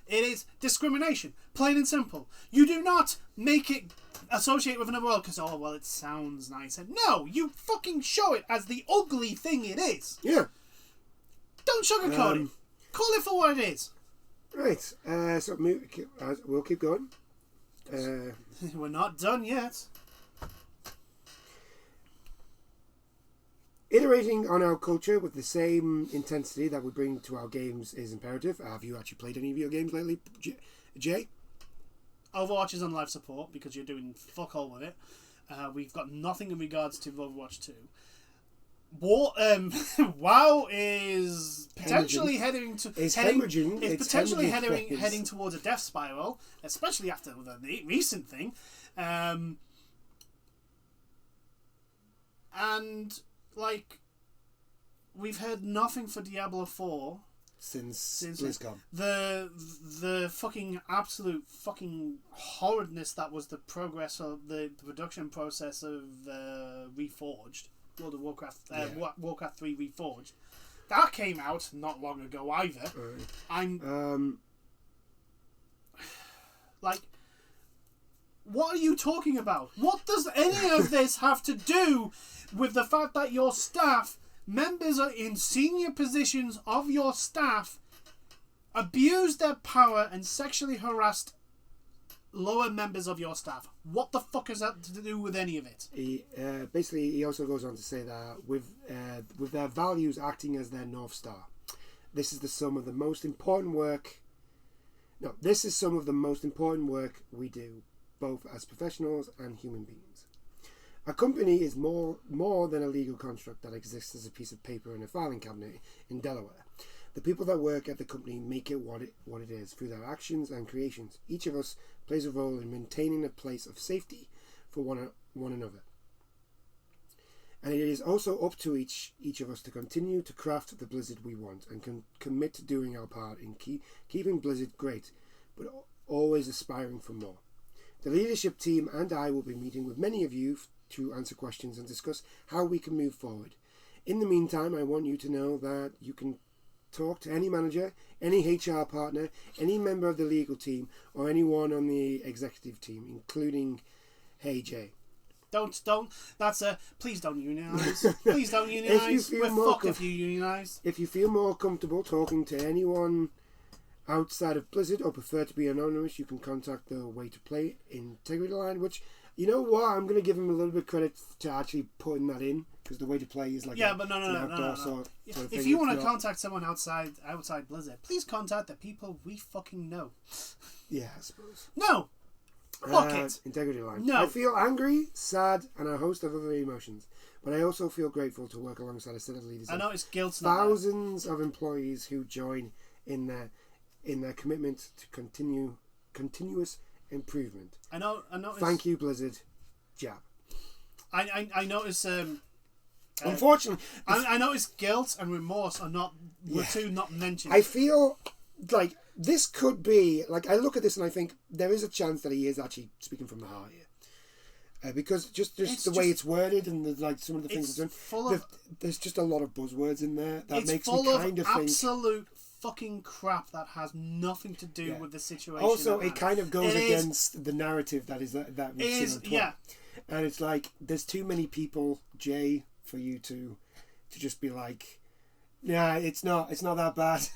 It is discrimination. Plain and simple. You do not make it associate with another world because, oh, well, it sounds nice. No, you fucking show it as the ugly thing it is. Yeah. Don't sugarcoat it. Call it for what it is. Right. So we'll keep going. We're not done yet. Iterating on our culture with the same intensity that we bring to our games is imperative. Have you actually played any of your games lately, Jay? Overwatch is on live support because you're doing fuck all with it. We've got nothing in regards to Overwatch 2. WoW is potentially heading towards a death spiral, especially after the recent thing. And like, we've heard nothing for Diablo 4 since BlizzCon. The fucking absolute fucking horridness that was the progress of the production process of Reforged, World of Warcraft, Warcraft 3 Reforged. That came out not long ago either. I'm like, what are you talking about? What does any of this have to do with the fact that your staff, members are in senior positions of your staff, abused their power and sexually harassed lower members of your staff? What the fuck has that to do with any of it? He also goes on to say that with their values acting as their North Star, this is some of the most important work we do, both as professionals and human beings. A company is more than a legal construct that exists as a piece of paper in a filing cabinet in Delaware. The people that work at the company make it what it is through their actions and creations. Each of us plays a role in maintaining a place of safety for one another. And it is also up to each of us to continue to craft the Blizzard we want and commit to doing our part in keeping Blizzard great, but always aspiring for more. The leadership team and I will be meeting with many of you to answer questions and discuss how we can move forward. In the meantime, I want you to know that you can talk to any manager, any HR partner, any member of the legal team, or anyone on the executive team, including Hey Jay. Please don't unionize. Please don't unionize. We're fucked if you unionize. If you feel more comfortable talking to anyone outside of Blizzard or prefer to be anonymous, you can contact the Way to Play Integrity line, which, you know what, I'm going to give him a little bit of credit to actually putting that in, because the Way to Play is like outdoor sort of thing. If you want to contact someone outside Blizzard, please contact the people we fucking know. Yeah, I suppose. No! Fuck it! Integrity line. No. I feel angry, sad, and a host of other emotions, but I also feel grateful to work alongside a set of leaders. I know it's guilt. Thousands of employees who join in their commitment to continuous improvement. I know. Thank you, Blizzard. Jab. I notice. Unfortunately, I notice guilt and remorse were two not mentioned. I feel like this could be like, I look at this and I think there is a chance that he is actually speaking from the heart here, because just the way it's worded and like some of the things it's done. There's just a lot of buzzwords in there that makes me kind of think absolute fucking crap that has nothing to do with the situation. Also, it kind of goes against the narrative that we've seen on Twitter. And it's like, there's too many people, Jay, for you to just be like, yeah, it's not that bad.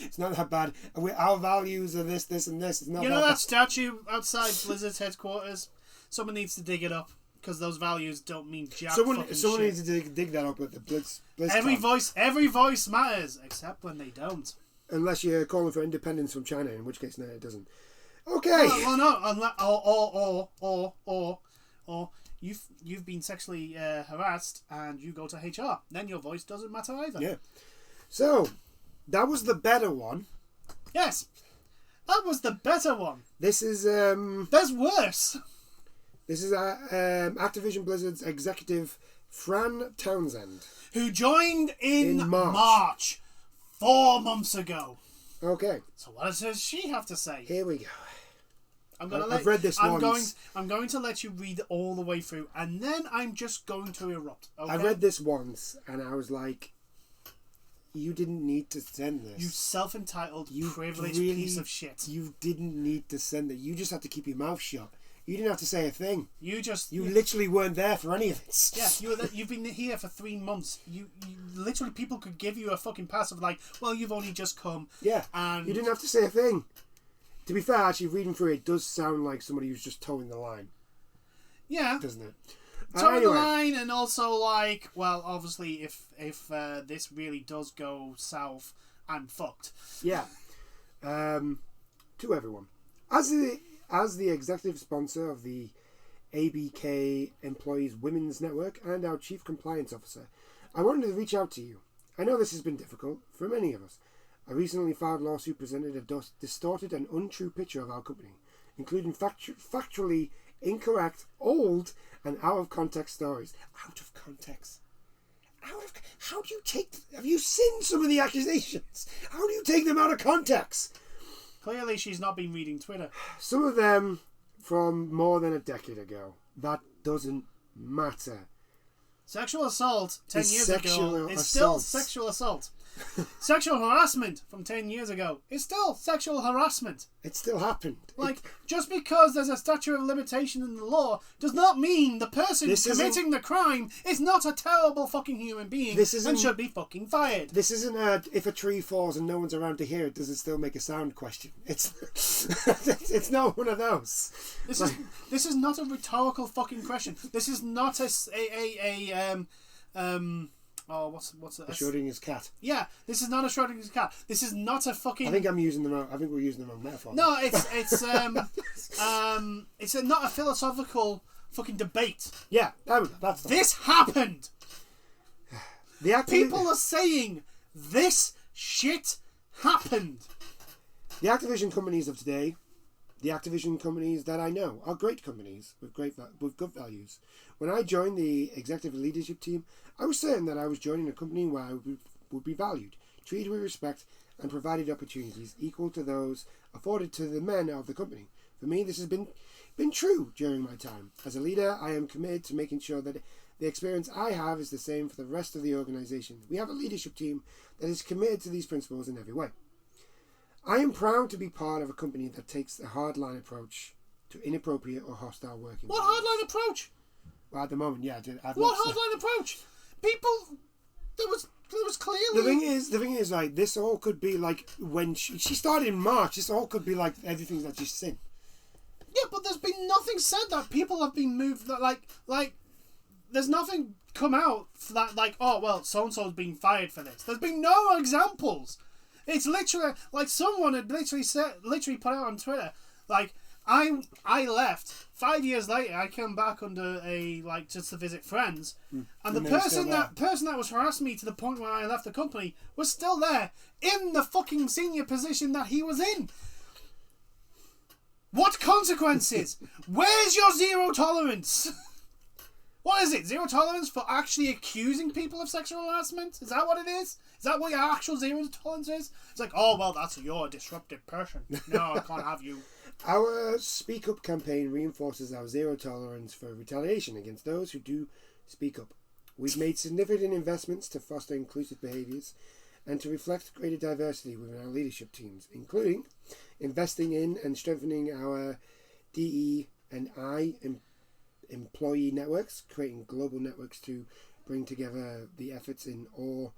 It's not that bad. Our values are this, and this. It's not. You know that statue outside Blizzard's headquarters? Someone needs to dig it up, because those values don't mean jack. Someone needs to dig that up at the Blizz. Every voice matters, except when they don't. Unless you're calling for independence from China, in which case no, it doesn't. Okay. Well, no. Or you've been sexually harassed and you go to HR. Then your voice doesn't matter either. Yeah. So that was the better one. Yes, that was the better one. This is There's worse. This is Activision Blizzard's executive Fran Townsend, who joined in March 4 months ago. Okay. So what does she have to say? Here we go. I've read this once. I'm going to let you read it all the way through, and then I'm just going to erupt. Okay? I read this once, and I was like, you didn't need to send this. You self-entitled, privileged piece of shit. You didn't need to send it. You just had to keep your mouth shut. You didn't have to say a thing. You literally weren't there for any of this. Yeah, you've been here for 3 months. You literally, people could give you a fucking pass of like, well, you've only just come. Yeah, and you didn't have to say a thing. To be fair, actually, reading through it does sound like somebody who's just towing the line. Yeah. Doesn't it? Towing the line, and also like, well, obviously, if this really does go south, I'm fucked. Yeah. To everyone. As the executive sponsor of the ABK Employees Women's Network and our Chief Compliance Officer, I wanted to reach out to you. I know this has been difficult for many of us. A recently filed lawsuit presented a distorted and untrue picture of our company, including factually incorrect, old, and out of context stories. Out of context? How do you take... Have you seen some of the accusations? How do you take them out of context? Clearly she's not been reading Twitter. Some of them from more than a decade ago. That doesn't matter. Sexual assault 10 years ago is assault. still sexual assault. Sexual harassment from 10 years ago is still sexual harassment. It still happened. Just because there's a statute of limitation in the law does not mean the person committing the crime is not a terrible fucking human being and should be fucking fired. This isn't a if a tree falls and no one's around to hear it, does it still make a sound question? It's it's not one of those. This is not a rhetorical fucking question. This is not what's it? A Schrodinger's cat. Yeah, this is not a Schrodinger's cat. This is not a fucking. I think we're using the wrong metaphor. No, it's not a philosophical fucking debate. Yeah, that's. This happened. People are saying this shit happened. The Activision companies of today, the Activision companies that I know, are great companies with good values. When I joined the executive leadership team, I was certain that I was joining a company where I would be valued, treated with respect, and provided opportunities equal to those afforded to the men of the company. For me, this has been true during my time. As a leader, I am committed to making sure that the experience I have is the same for the rest of the organization. We have a leadership team that is committed to these principles in every way. I am proud to be part of a company that takes a hardline approach to inappropriate or hostile working. What hardline approach? Well, at the moment, yeah. What hardline approach? People, there was clearly. The thing is, like, this all could be like when she started in March. This all could be like everything that she's seen. Yeah, but there's been nothing said that people have been moved. Like, there's nothing come out for that. Like, oh well, so and so's been fired for this. There's been no examples. It's literally like someone had literally put out on Twitter, like, I left. 5 years later, I came back under just to visit friends, and the person that was harassing me to the point where I left the company was still there in the fucking senior position that he was in. What consequences? Where's your zero tolerance? What is it? Zero tolerance for actually accusing people of sexual harassment? Is that what it is? Is that what your actual zero tolerance is? It's like, oh, well, you're a disruptive person. No, I can't have you. Our Speak Up campaign reinforces our zero tolerance for retaliation against those who do speak up. We've made significant investments to foster inclusive behaviours and to reflect greater diversity within our leadership teams, including investing in and strengthening our DE&I employee networks, creating global networks to bring together the efforts in all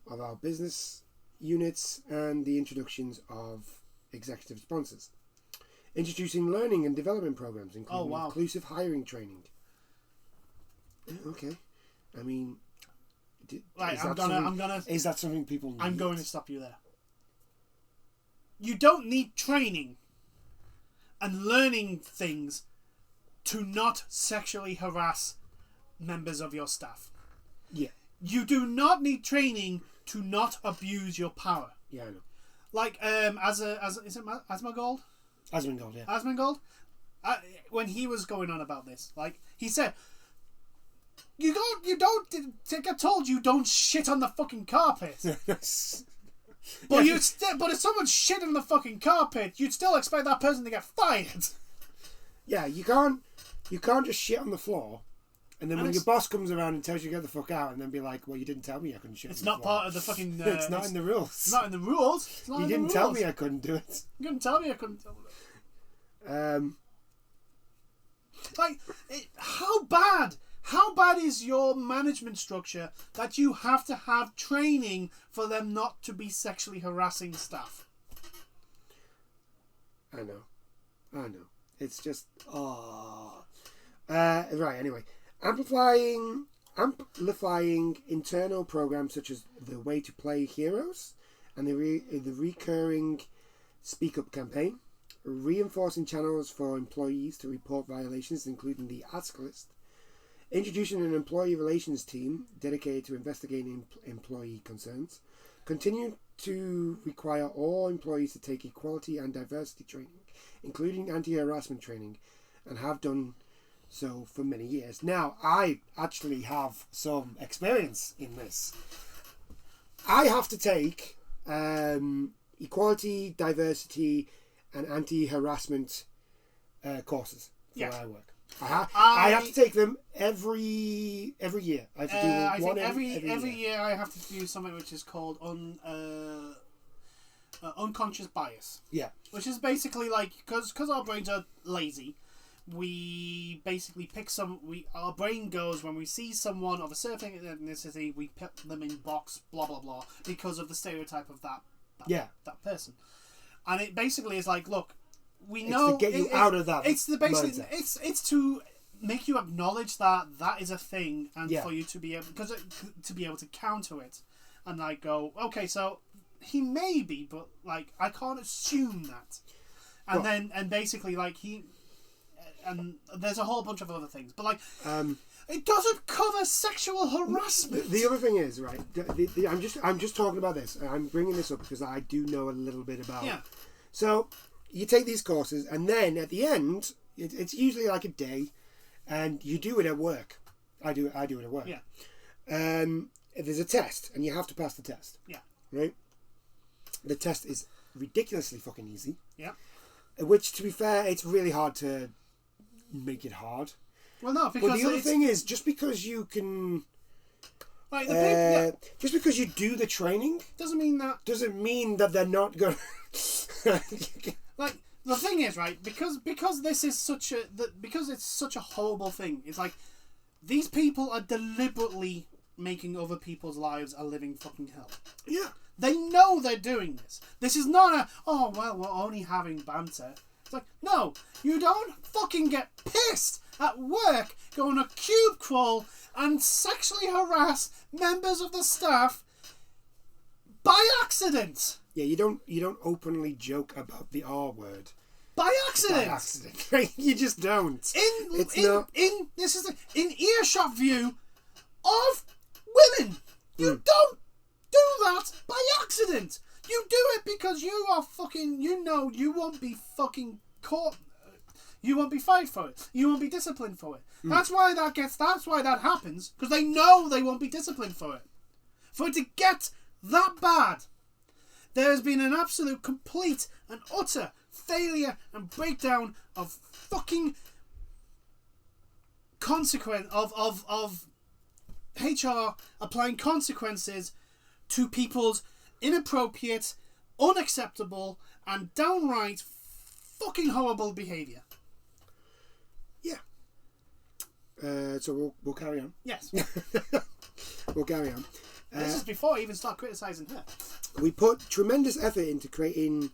of our business units, and the introductions of executive sponsors. Introducing learning and development programs, including inclusive hiring training. Okay, I mean, is that something people need? I'm going to stop you there. You don't need training and learning things to not sexually harass members of your staff. Yeah. You do not need training to not abuse your power. Yeah, I know. Like, is it Asmongold? Asmongold, yeah. Asmongold? When he was going on about this, like, he said, you get told you don't shit on the fucking carpet. But if someone shit on the fucking carpet, you'd still expect that person to get fired. Yeah, you can't just shit on the floor, and then when your boss comes around and tells you to get the fuck out, and then be like, well, you didn't tell me I couldn't shit on the floor. It's not part of the fucking... it's not in the rules. It's not in the rules. You didn't tell me I couldn't do it. You didn't tell me I couldn't do it. How bad is your management structure that you have to have training for them not to be sexually harassing staff? I know. It's just... right, anyway. Amplifying internal programs such as the Way to Play Heroes and the recurring Speak Up campaign. reinforcing channels for employees to report violations, including the Ask List, introducing an employee relations team dedicated to investigating employee concerns, continue to require all employees to take equality and diversity training, including anti-harassment training, and have done so for many years. Now, I actually have some experience in this. I have to take equality, diversity, and anti-harassment courses for where I work. I have to take them every year. I have to do one every year. year I have to do something which is called unconscious bias. Yeah. Which is basically like, because our brains are lazy, we basically pick our brain goes, when we see someone of a certain ethnicity, we put them in box, blah blah blah, because of the stereotype of that person. And it basically is like, look, we know to get you out of that. It's the basic. mindset. It's to make you acknowledge that is a thing, and for you to be able to counter it, and like go, okay, so he may be, but like I can't assume that, and then basically like and there's a whole bunch of other things, but like it doesn't cover sexual harassment. The other thing is, right, I'm just talking about this. I'm bringing this up because I do know a little bit about it. So you take these courses, and then at the end, it's usually like a day, and you do it at work. I do it at work. Yeah. There's a test, and you have to pass the test. Yeah. Right? The test is ridiculously fucking easy. Yeah. Which, to be fair, it's really hard to make it hard. Well, no, because but the other thing is, just because you can... Like just because you do the training... Doesn't mean that they're not going to... Like, the thing is, right, because this is because it's such a horrible thing, it's like, these people are deliberately making other people's lives a living fucking hell. Yeah. They know they're doing this. This is not we're only having banter. It's like, no, you don't fucking get pissed at work, go on a cube crawl, and sexually harass members of the staff by accident. Yeah, you don't openly joke about the R word. By accident. By accident. Right? You just don't. In earshot view of women. You don't do that by accident. You do it because you are fucking, you won't be fucking caught. You won't be fired for it. You won't be disciplined for it. That's why that happens, because they know they won't be disciplined for it. For it to get that bad, there has been an absolute, complete and utter failure and breakdown of fucking consequence of HR applying consequences to people's inappropriate, unacceptable, and downright fucking horrible behaviour. Yeah. So we'll carry on. Yes. We'll carry on. This is before I even start criticising her. We put tremendous effort into creating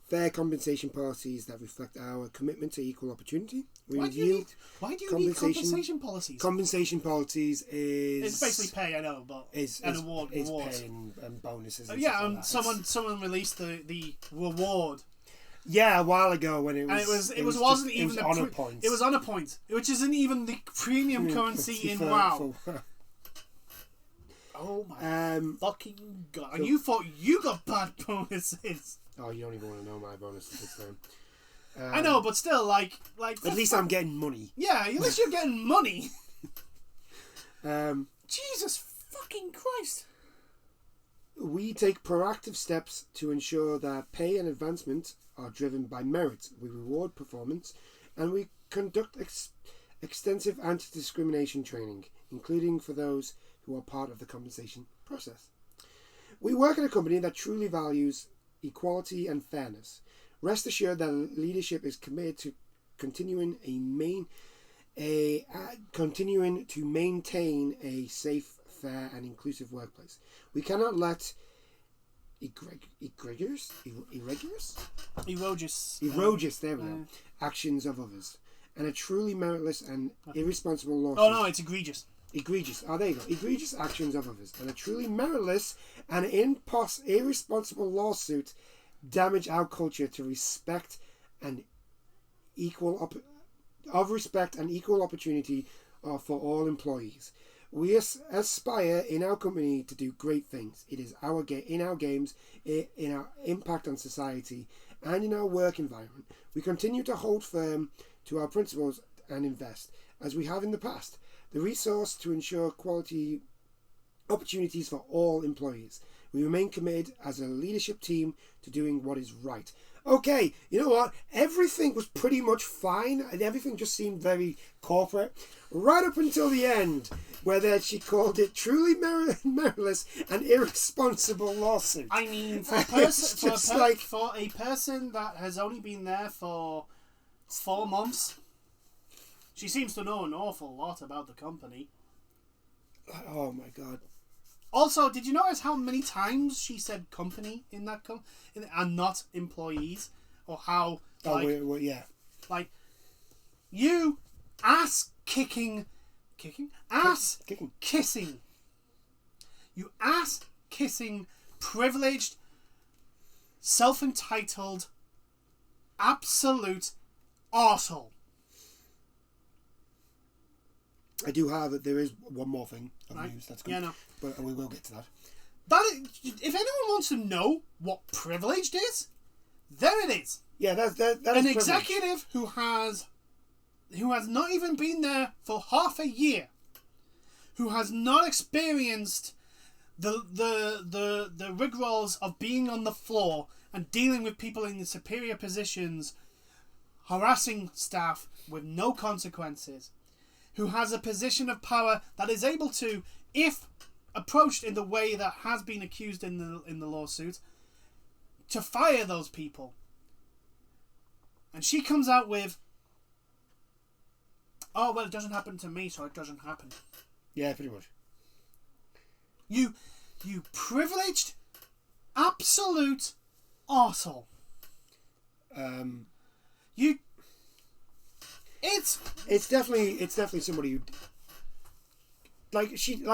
fair compensation policies that reflect our commitment to equal opportunity. Why do you need compensation policies? Compensation policies is... It's basically pay, I know, but... Award. It's pay and bonuses and yeah, stuff and like that. someone released the reward. Yeah, a while ago when it was... And it was on a point. It was on a point, which isn't even the premium currency in WoW. Oh my fucking god. And you thought you got bad bonuses. Oh, you don't even want to know my bonuses this time. I know, but still, like at least I'm getting money. Yeah, at least you're getting money. Jesus fucking Christ. We take proactive steps to ensure that pay and advancement are driven by merit. We reward performance, and we conduct extensive anti-discrimination training, including for those who are part of the compensation process. We work at a company that truly values equality and fairness. Rest assured that leadership is committed to continuing to maintain a safe, fair, and inclusive workplace. We cannot let erroneous actions of others, and a truly meritless and irresponsible lawsuit. Oh no, it's egregious. Egregious. Oh, there you go. Egregious actions of others, and a truly meritless and irresponsible lawsuit damage our culture to respect and respect and equal opportunity for all employees. We aspire in our company to do great things. It is in our games, in our impact on society, and in our work environment. We continue to hold firm to our principles and invest, as we have in the past, the resource to ensure quality opportunities for all employees. We remain committed as a leadership team to doing what is right. Okay, you know what? Everything was pretty much fine, and everything just seemed very corporate, right up until the end, where she called it truly meritless and irresponsible lawsuit. I mean, for a person that has only been there for 4 months, she seems to know an awful lot about the company. Oh my god. Also, did you notice how many times she said company in that and not employees? Or how, yeah. Like, you ass-kicking... Ass-kissing. You ass-kissing, privileged, self-entitled, absolute arsehole. I do have there is one more thing of news that's good. Yeah, no. But we will get to that. If anyone wants to know what privileged is, there it is. Yeah, that is an executive who has not even been there for half a year, who has not experienced the rigmaroles of being on the floor and dealing with people in the superior positions, harassing staff with no consequences, who has a position of power that is able to, if approached in the way that has been accused in the lawsuit, to fire those people. And she comes out with, oh, well, it doesn't happen to me, so it doesn't happen. Yeah, pretty much. You privileged, absolute arsehole. It's definitely somebody who, like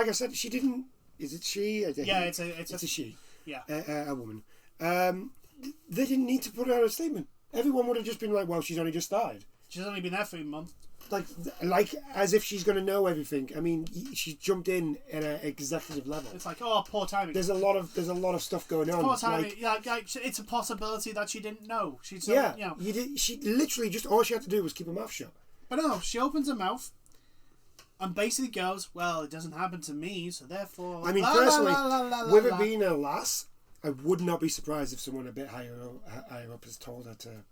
I said, she didn't. Is it she? Yeah, it's a she. Yeah, a woman. They didn't need to put out a statement. Everyone would have just been like, "Well, she's only just started. She's only been there for a month." Like as if she's going to know everything. I mean, she jumped in at an executive level. It's like, oh, poor timing. There's a lot of stuff going on. Poor timing. Like it's a possibility that she didn't know. She literally just all she had to do was keep her mouth shut. But no, she opens her mouth and basically goes, well, it doesn't happen to me, so therefore... I mean, personally, with it being a lass, I would not be surprised if someone a bit higher up has told her to...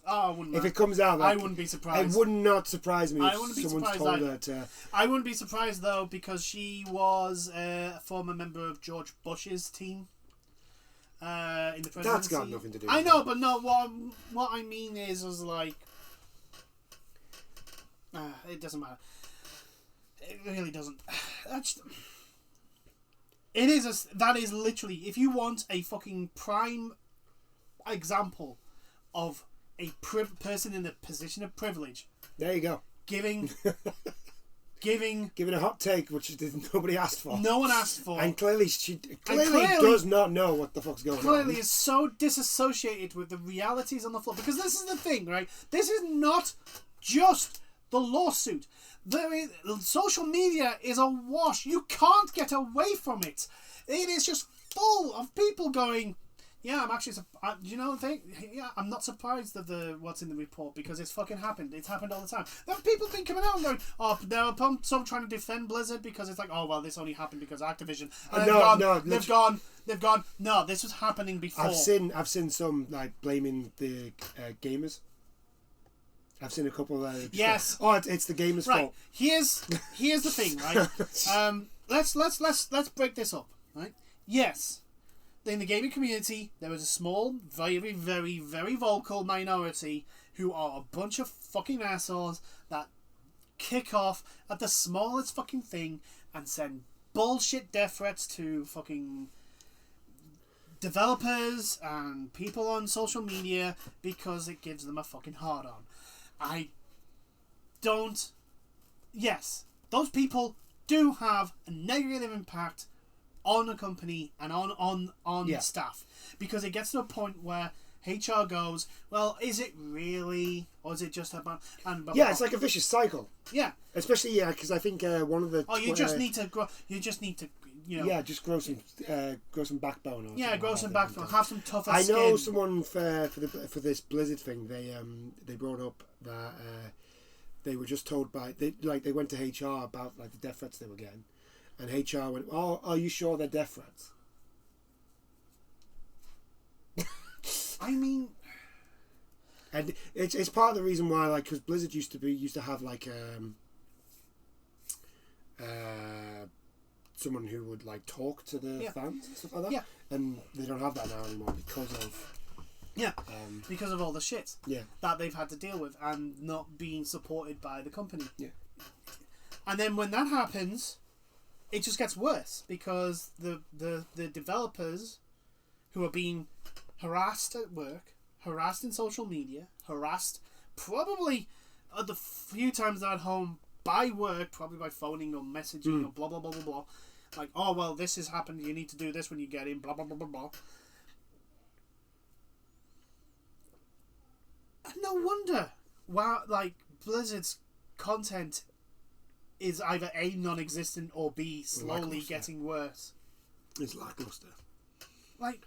Oh, I wouldn't. If it comes out, I wouldn't be surprised. It would not surprise me if someone told her to... I wouldn't be surprised, though, because she was a former member of George Bush's team in the presidency. That's got nothing to do with I know, but no, what I mean is like... it doesn't matter. It really doesn't. That is literally, if you want a fucking prime example of a person in a position of privilege, there you go. Giving a hot take, which nobody asked for. No one asked for. And clearly she does not know what the fuck's going on. Clearly is so disassociated with the realities on the floor. Because this is the thing, right? This is not just the lawsuit. Social media is awash. You can't get away from it. It is just full of people going, yeah, I'm actually... you know the thing? Yeah, I'm not surprised at what's in the report because it's fucking happened. It's happened all the time. There have people been coming out and going, oh, there are some trying to defend Blizzard because it's like, oh, well, this only happened because of Activision. And they've gone, no, this was happening before. I've seen some like blaming the gamers. I've seen a couple yes. It's the gamer's fault. Here's the thing, right? Let's break this up, right? Yes, in the gaming community, there is a small, very, very, very vocal minority who are a bunch of fucking assholes that kick off at the smallest fucking thing and send bullshit death threats to fucking developers and people on social media because it gives them a fucking hard on. Yes, those people do have a negative impact on a company and on staff because it gets to a point where HR goes, well, is it really, or is it just about? And yeah, it's like a vicious cycle. Yeah, especially because I think one of the you just need to grow. You just need to, just grow some backbone. Or grow some backbone. Have some tougher I skin. know someone for this Blizzard thing. They brought up that they were just told they went to HR about like the death threats they were getting, and HR went, "Oh, are you sure they're death threats?" I mean, and it's part of the reason why, like, because Blizzard used to have like someone who would like talk to the fans and stuff like that. Yeah. And they don't have that now anymore because of because of all the shit that they've had to deal with and not being supported by the company. Yeah. And then when that happens, it just gets worse because the developers who are being harassed at work, harassed in social media, harassed probably at the few times they're at home by work, probably by phoning or messaging or blah blah blah blah blah. Like, oh well, this has happened. You need to do this when you get in. Blah blah blah blah blah. And no wonder why, like, Blizzard's content is either A, non-existent, or B, slowly getting worse. It's lackluster. Like,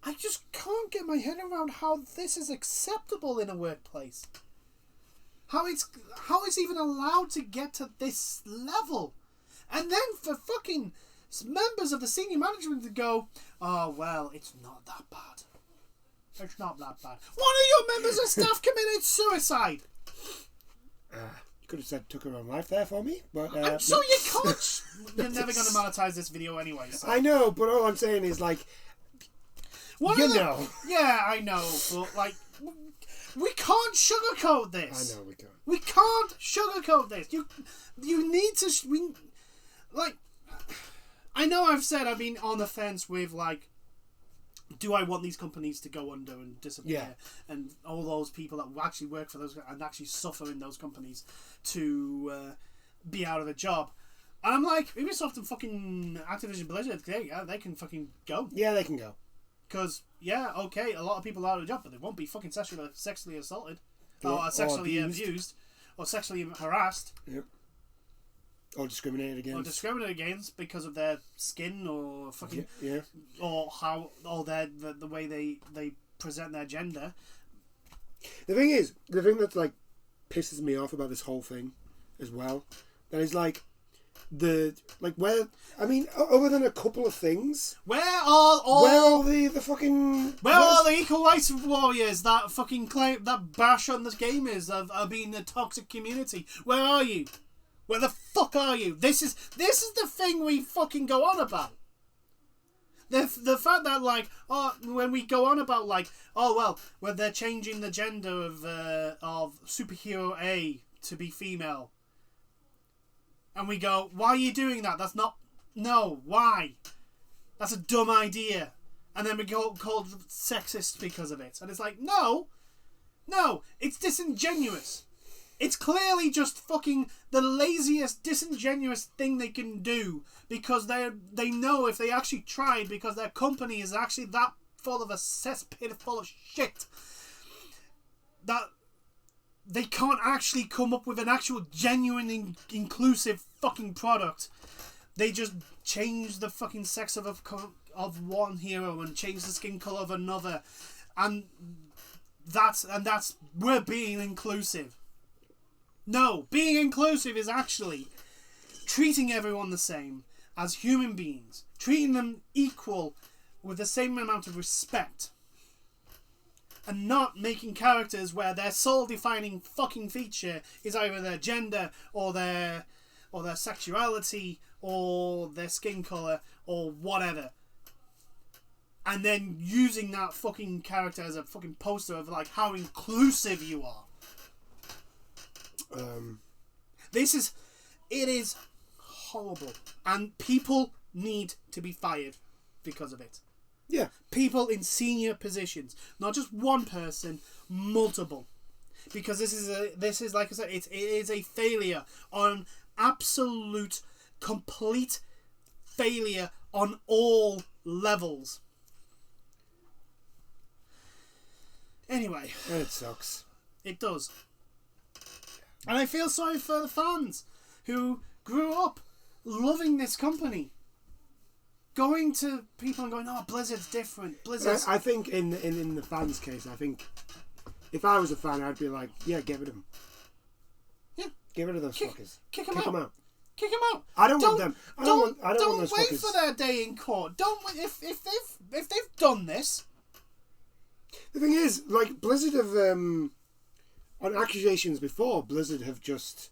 I just can't get my head around how this is acceptable in a workplace. How it's even allowed to get to this level. And then for fucking members of the senior management to go, oh, well, it's not that bad. It's not that bad. One of your members of staff committed suicide. You could have said took her own life there for me, but so you can't. You're never going to monetize this video anyway. So. I know, but all I'm saying is, like, yeah, I know, but like, we can't sugarcoat this. I know we can't. We can't sugarcoat this. You need to. I know I've been on the fence with, like, do I want these companies to go under and disappear, and all those people that actually work for those and actually suffer in those companies to be out of a job? And I'm like, Ubisoft and fucking Activision Blizzard, they can fucking go. Yeah, they can go. Because, a lot of people are out of a job, but they won't be fucking sexually assaulted, or sexually abused, or sexually harassed. Yep. Or discriminated against because of their skin or fucking or the way they present their gender. The thing that like pisses me off about this whole thing as well, that is like other than a couple of things, where are all the equal rights warriors that fucking claim that bash on this gamers of being a toxic community? Where are you? Where the fuck are you? This is the thing we fucking go on about. The fact that, like, when we go on about, like, when they're changing the gender of superhero A to be female, and we go, why are you doing that? Why? That's a dumb idea. And then we go called sexist because of it. And it's like, no, it's disingenuous. It's clearly just fucking the laziest, disingenuous thing they can do, because they know if they actually tried, because their company is actually that full of a cesspit full of shit, that they can't actually come up with an actual genuine inclusive fucking product. They just change the fucking sex of one hero and change the skin color of another, and that's we're being inclusive. No, being inclusive is actually treating everyone the same as human beings, treating them equal with the same amount of respect, and not making characters where their sole defining fucking feature is either their gender or their sexuality or their skin colour or whatever, and then using that fucking character as a fucking poster of, like, how inclusive you are. It is horrible, and people need to be fired because of it. Yeah. People in senior positions, not just one person, multiple, because this is like I said, it is a failure, on absolute, complete failure on all levels. Anyway. And it sucks. It does. And I feel sorry for the fans who grew up loving this company. Going to people and going, oh, Blizzard's different. Blizzard's... I think in the fans' case, I think if I was a fan, I'd be like, yeah, get rid of them. Yeah. Get rid of those fuckers. Kick them out. Kick them out. I don't want them. I don't want those wait fuckers. for their day in court. Don't wait. If they've done this. The thing is, like, Blizzard have on accusations before. Blizzard have just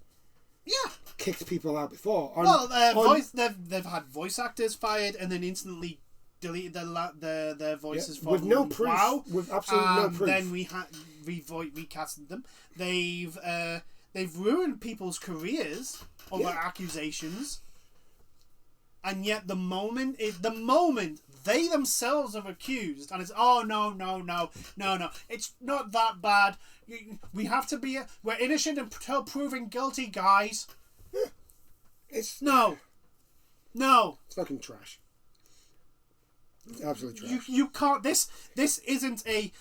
kicked people out before. They've had voice actors fired and then instantly deleted their voices from with no proof. WoW. With absolutely no proof. Then we recasted them. They've ruined people's careers over accusations, and yet the moment they themselves are accused, and it's no, it's not that bad. We have to be we're innocent until proven guilty, guys. It's no. It's fucking trash. It's absolutely trash. You can't. This isn't a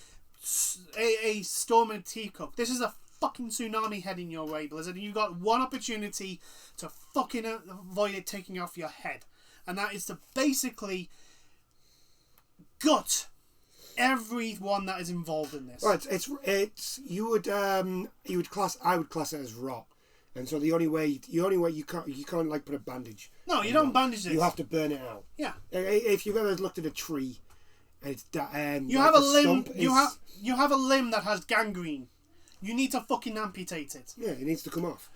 storm in a teacup. This is a fucking tsunami heading your way, Blizzard, and you got one opportunity to fucking avoid it taking off your head, and that is to basically gut everyone that is involved in this. Right, I would class it as rot, and so the only way you can't like put a bandage. No, you don't bandage it. You have to burn it out. Yeah. If you've ever looked at a tree, and it's you have a limb. You have a limb that has gangrene. You need to fucking amputate it. Yeah, it needs to come off.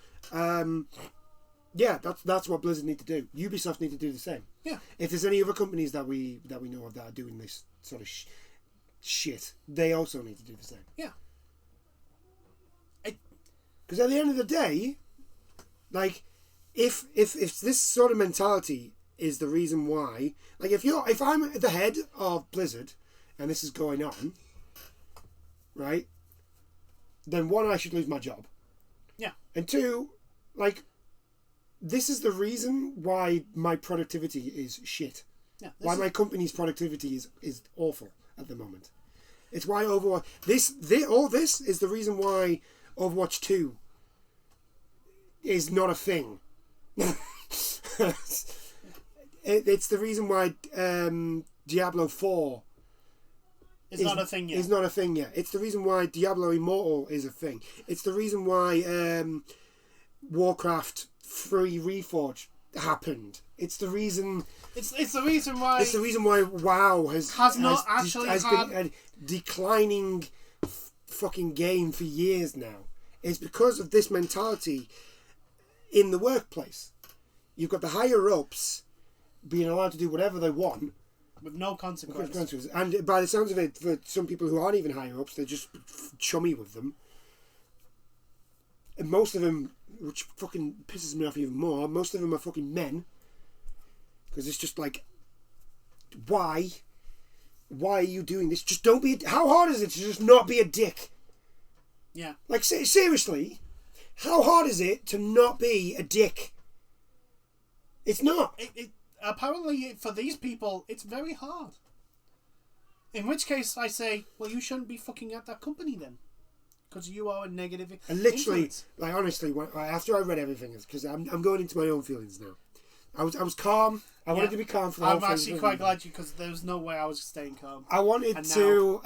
Yeah, that's what Blizzard need to do. Ubisoft need to do the same. Yeah. If there's any other companies that we know of that are doing this sort of shit, they also need to do the same. Yeah. Because at the end of the day, like, if this sort of mentality is the reason why, like, if I'm at the head of Blizzard and this is going on, right? Then one, I should lose my job. Yeah. And two, like, this is the reason why my productivity is shit. Yeah. Why my company's productivity is awful at the moment. It's why Overwatch... all this is the reason why Overwatch 2 is not a thing. It's the reason why Diablo 4... It's not a thing yet. It's not a thing yet. It's the reason why Diablo Immortal is a thing. It's the reason why Warcraft 3 Reforged happened. It's the reason. It's the reason why. It's the reason why WoW has been a declining fucking game for years now. It's because of this mentality in the workplace. You've got the higher ups being allowed to do whatever they want. With no consequences. And by the sounds of it, for some people who aren't even higher ups, they're just chummy with them. And most of them, which fucking pisses me off even more, most of them are fucking men. Because it's just like, why? Why are you doing this? Just don't be... How hard is it to just not be a dick? Yeah. Like, seriously, how hard is it to not be a dick? It's not. Apparently, for these people, it's very hard. In which case, I say, well, you shouldn't be fucking at that company then. Because you are a negative and literally, influence. like, honestly, after I read everything, because I'm going into my own feelings now. I was calm. I wanted to be calm for the whole thing. I'm actually quite glad because there was no way I was staying calm. I wanted to...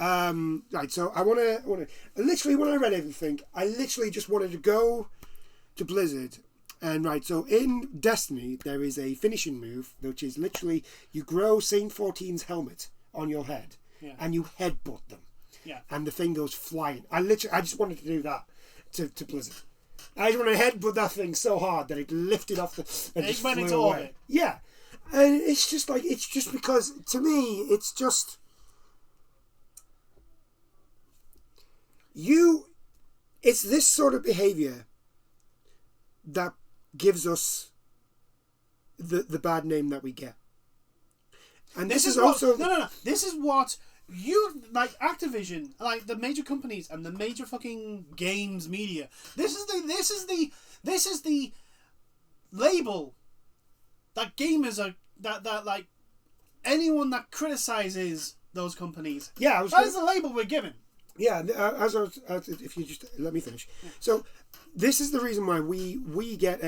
right, so I want to... Literally, when I read everything, I literally just wanted to go to Blizzard. And right, so in Destiny, there is a finishing move, which is literally you grow Saint 14's helmet on your head, and you headbutt them, and the thing goes flying. I just wanted to do that to Blizzard. I just wanted to headbutt that thing so hard that it lifted off and it just went flew into away. orbit. Yeah, and it's just like because to me it's just it's this sort of behavior that gives us the bad name that we get. And this is also... No. This is what you... Like, Activision, like, the major companies and the major fucking games media. This is the label that gamers are... That like, anyone that criticizes those companies. Yeah, that is the label we're given. Yeah, if you just let me finish. Yeah. So this is the reason why we get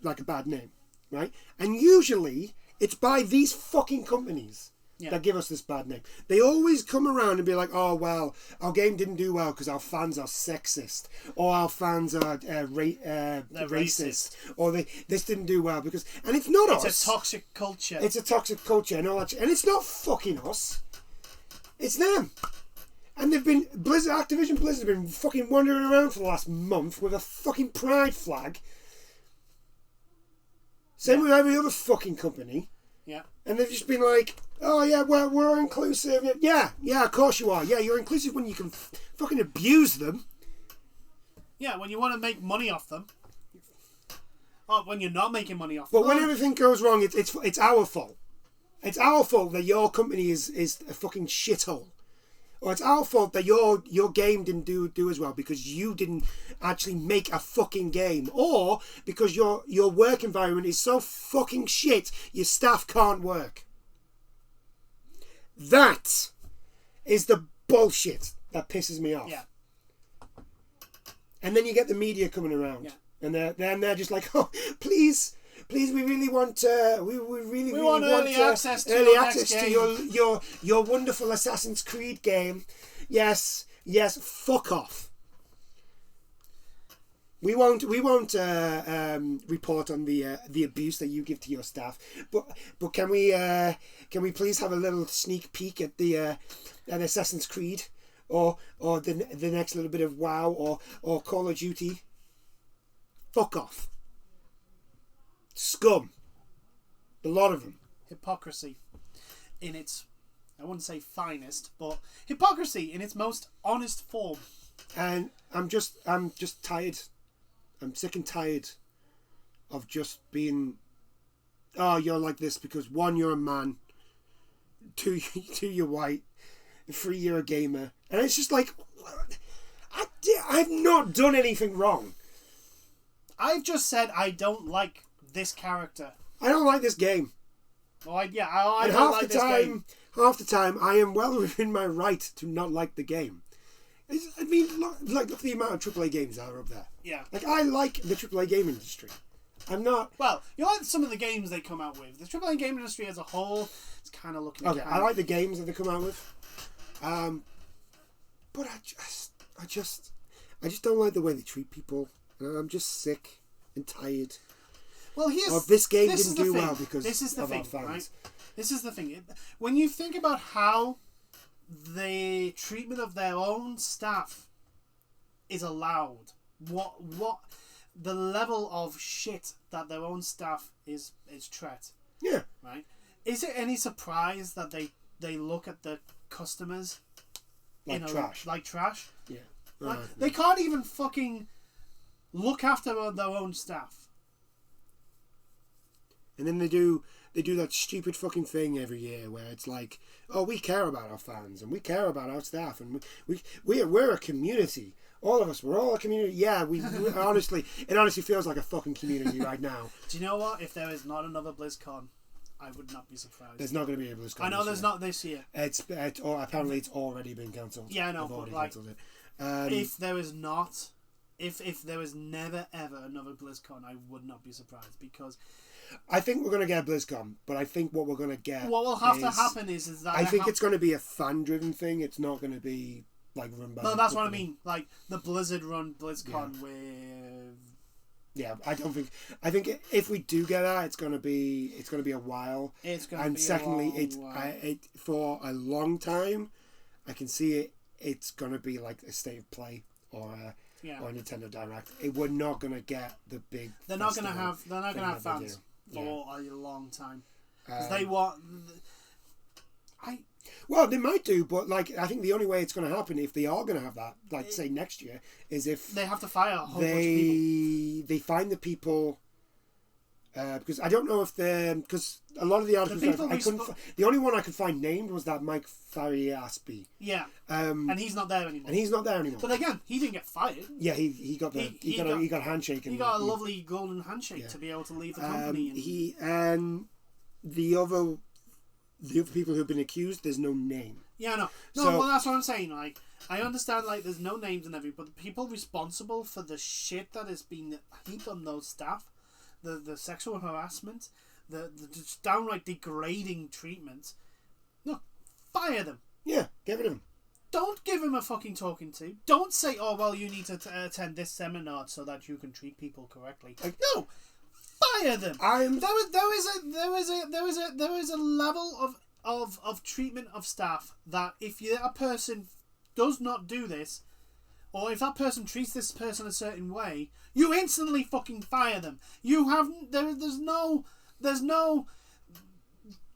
like a bad name, right? And usually it's by these fucking companies that give us this bad name. They always come around and be like, oh, well, our game didn't do well because our fans are sexist, or our fans are racist, or this didn't do well because... And it's not us. It's a toxic culture. It's a toxic culture and all that shit. And it's not fucking us. It's them. And they've been... Activision Blizzard have been fucking wandering around for the last month with a fucking pride flag. Same with every other fucking company. Yeah. And they've just been like, oh yeah, we're inclusive. Yeah, of course you are. Yeah, you're inclusive when you can fucking abuse them. Yeah, when you want to make money off them. Oh, when you're not making money off them. But when everything goes wrong, it's our fault. It's our fault that your company is a fucking shithole. Or it's our fault that your game didn't do as well because you didn't actually make a fucking game. Or because your work environment is so fucking shit, your staff can't work. That is the bullshit that pisses me off. Yeah. And then you get the media coming around. Yeah. And they're just like, oh, please, we really want we really want early access to your wonderful Assassin's Creed game. Yes, fuck off. We won't report on the abuse that you give to your staff, but can we please have a little sneak peek at the at Assassin's Creed or the next little bit of WoW or Call of Duty? Fuck off. Scum. A lot of them. Hypocrisy in its, I wouldn't say finest, but hypocrisy in its most honest form. And I'm just tired. I'm sick and tired of just being, oh, you're like this because 1, you're a man, 2, you're white, 3, you're a gamer. And it's just like, I've not done anything wrong. I've just said I don't like this character. I don't like this game. Oh, I don't like this game. Half the time, I am well within my right to not like the game. I mean, look at the amount of AAA games that are up there. Yeah. Like, I like the AAA game industry. I'm not... Well, you like some of the games they come out with. The AAA game industry as a whole is kind of looking... Okay, I like the games that they come out with. But I just don't like the way they treat people. I'm just sick and tired. Well, this game didn't do well because of our fans. Right? This is the thing. When you think about how the treatment of their own staff is allowed, what the level of shit that their own staff is treat. Yeah. Right? Is it any surprise that they look at the customers like trash? Like trash? Yeah. Like, they can't even fucking look after their own staff. And then they do that stupid fucking thing every year where it's like, oh, we care about our fans and we care about our staff and we're a community. All of us, we're all a community. Yeah, we honestly, it honestly feels like a fucking community right now. Do you know what? If there is not another BlizzCon, I would not be surprised. There's not going to be a BlizzCon. I know there's not this year. Apparently it's already been cancelled. Yeah, I know. But like, if there is not, if there is never ever another BlizzCon, I would not be surprised because. I think we're going to get a BlizzCon, but I think what we're going to get... What will have to happen is that... I think it's going to be a fan-driven thing. It's not going to be, like, run by... No, that's what I mean. Like, the Blizzard-run BlizzCon with... Yeah, I don't think... I think if we do get that, it's going to be a while. It's going to be and secondly, a long while. For a long time, I can see it's going to be like a State of Play or a Nintendo Direct. We're not going to get the big... They're not going to have fans. For a long time, because they want. Well, they might do, but like I think the only way it's going to happen if they are going to have that, like say next year, is if they have to fire a whole bunch of people. They find the people. Because I don't know if because a lot of the articles the only one I could find named was that Mike Fariaspi. Yeah. And he's not there anymore. But again, he didn't get fired. Yeah, he got a handshake. He got a lovely golden handshake to be able to leave the company. And the other the other people who've been accused, there's no name. Yeah, no, So- well, that's what I'm saying. Like, I understand, like, there's no names and everything, but the people responsible for the shit that has been heaped on those staff, the sexual harassment, the just downright degrading treatment, no, fire them. Yeah, get rid of them. Don't give him a fucking talking to. Don't say, "Oh, well, you need to attend this seminar so that you can treat people correctly." Like, no, fire them. There is a level of treatment of staff that if a person does not do this, or if that person treats this person a certain way, you instantly fucking fire them. You haven't. There's no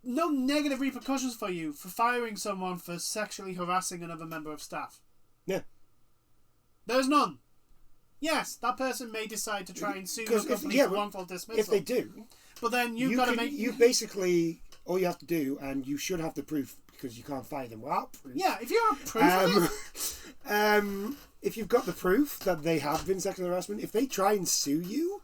negative repercussions for you for firing someone for sexually harassing another member of staff. Yeah. There's none. Yes, that person may decide to try and sue your company for wrongful dismissal. If they do, but then you've got to make... You basically, all you have to do, and you should have the proof, because you can't fire them without proof. Yeah, if you have proof of it... if you've got the proof that they have been sexual harassment, if they try and sue you,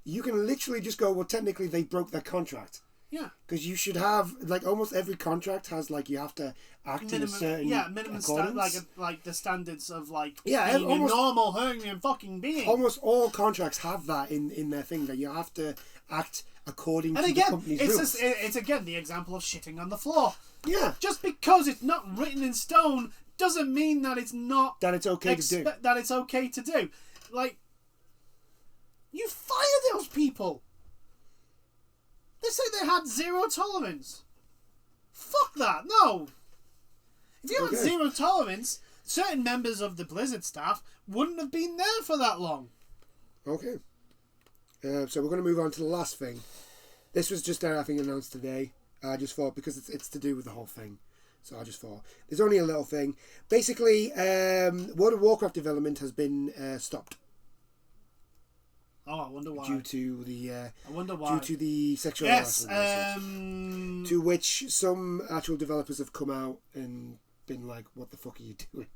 you can literally just go, well, technically they broke their contract. Yeah. Because you should have, like, almost every contract has, like, you have to act in a certain minimum like the standards of, like, being almost, a normal human fucking being. Almost all contracts have that in their thing, that you have to act according to the company's rules. It's again the example of shitting on the floor. Yeah. Just because it's not written in stone doesn't mean that it's not... That it's okay to do. That it's okay to do. Like, you fire those people. They say they had zero tolerance. Fuck that, no. If you had zero tolerance, certain members of the Blizzard staff wouldn't have been there for that long. Okay. So we're going to move on to the last thing. This was just, I think, announced today. I just thought, because it's to do with the whole thing. So I just thought, there's only a little thing. Basically, World of Warcraft development has been stopped. Oh, I wonder why. Due to the I wonder why. Due to the sexual harassment. To which some actual developers have come out and been like, "What the fuck are you doing?"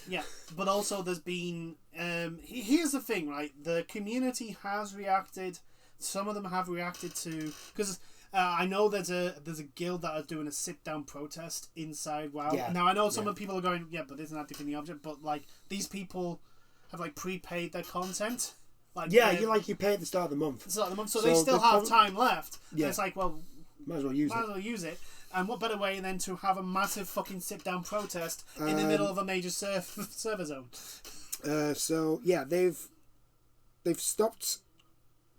Yeah, but also there's been. Here's the thing, right? The community has reacted. Some of them have reacted to, because I know there's a guild that are doing a sit down protest inside WoW. Yeah. Now I know some of the people are going, yeah, but isn't that defeating the object? But like these people have like prepaid their content. Like, yeah, you pay at the start of the month. So they still have time left. Yeah. It's like, well, might as well use it. And what better way than to have a massive fucking sit-down protest in the middle of a major server zone? So yeah, they've stopped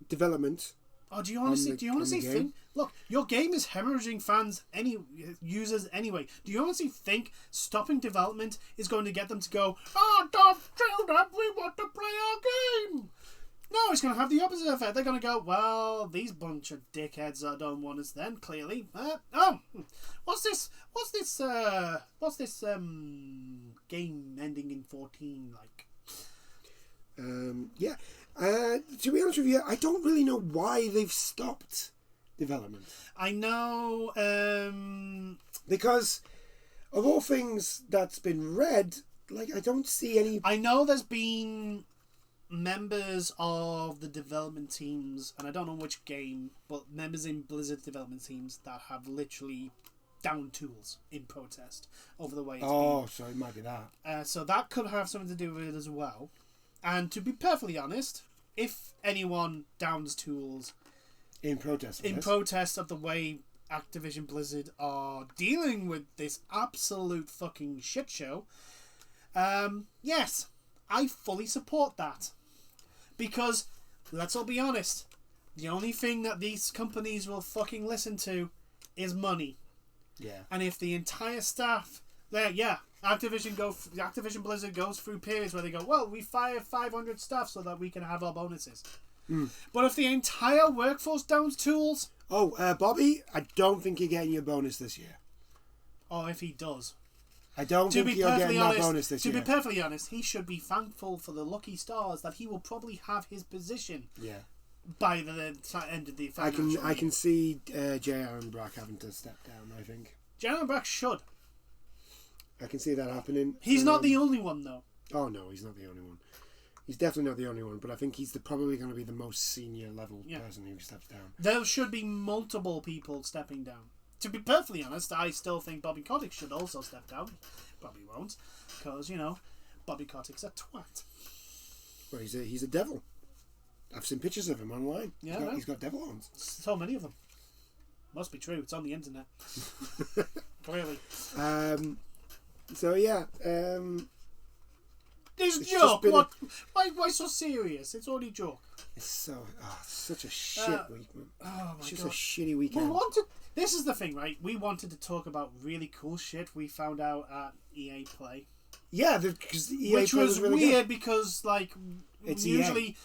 development. Oh, do you honestly think? Look, your game is hemorrhaging users anyway. Do you honestly think stopping development is going to get them to go, "Oh, don't do that, we want to play our game"? No, it's going to have the opposite effect. They're going to go, "Well, these bunch of dickheads that don't want us then, clearly. What's this game ending in 14 like?" Yeah. To be honest with you, I don't really know why they've stopped development. I know, because of all things that's been read, like, I don't see any... I know there's been members of the development teams, and I don't know which game, but members in Blizzard development teams that have literally down tools in protest over the way it's been. So it might be that. So that could have something to do with it as well. And to be perfectly honest, if anyone downs tools in protest of the way Activision Blizzard are dealing with this absolute fucking shit show, yes, I fully support that. Because, let's all be honest, the only thing that these companies will fucking listen to is money. Yeah. And if the entire staff... Activision Blizzard goes through periods where they go, well, we fire 500 staff so that we can have our bonuses. But if the entire workforce downs tools... Bobby, I don't think you're getting your bonus this year. Oh, if he does. I don't think you're getting that bonus this year. To be perfectly honest, he should be thankful for the lucky stars that he will probably have his position by the end of the financial year. I can see J.R. and Brack having to step down, I think. J.R. and Brack should. I can see that happening. He's not the only one, though. Oh, no, he's not the only one. He's definitely not the only one, but I think he's probably going to be the most senior level person who steps down. There should be multiple people stepping down. to be perfectly honest, I still think Bobby Kotick should also step down. Probably won't, because, Bobby Kotick's a twat. Well, he's a devil. I've seen pictures of him online. Yeah, he's got devil horns. So many of them. Must be true. It's on the internet. Clearly. So yeah. This joke. What? Why so serious? It's only a joke. It's such a shit week, man. Oh my It's just God. a shitty weekend. This is the thing, right? We wanted to talk about really cool shit we found out at EA Play. Yeah, because the EA Which Play was really weird good. because, like, It's usually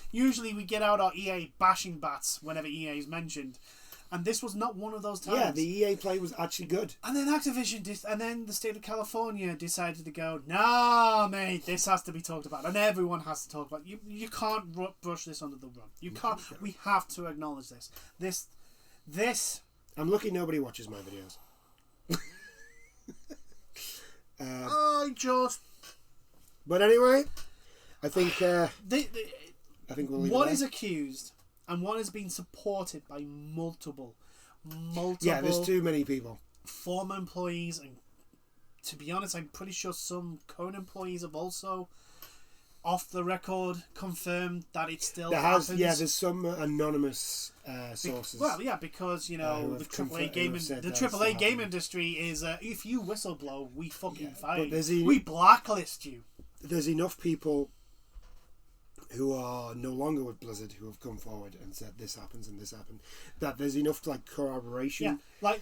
we get out our EA bashing bats whenever EA is mentioned, and this was not one of those times. Yeah, the EA Play was actually good. And then Activision and then the state of California decided to go, nah, mate, this has to be talked about, and everyone has to talk about it. You can't brush this under the rug. You can't. We have to acknowledge this. This. I'm lucky nobody watches my videos. But anyway, I think I think we'll leave it what there. is accused and what has been supported by multiple. Yeah, there's too many people. Former employees, and to be honest, I'm pretty sure some current employees have also, off the record, confirmed that it still happens. There's some anonymous sources. Because the AAA game industry is if you whistleblow, we fucking fire you. We blacklist you. There's enough people who are no longer with Blizzard who have come forward and said this happens and this happened, that there's enough corroboration. Yeah, like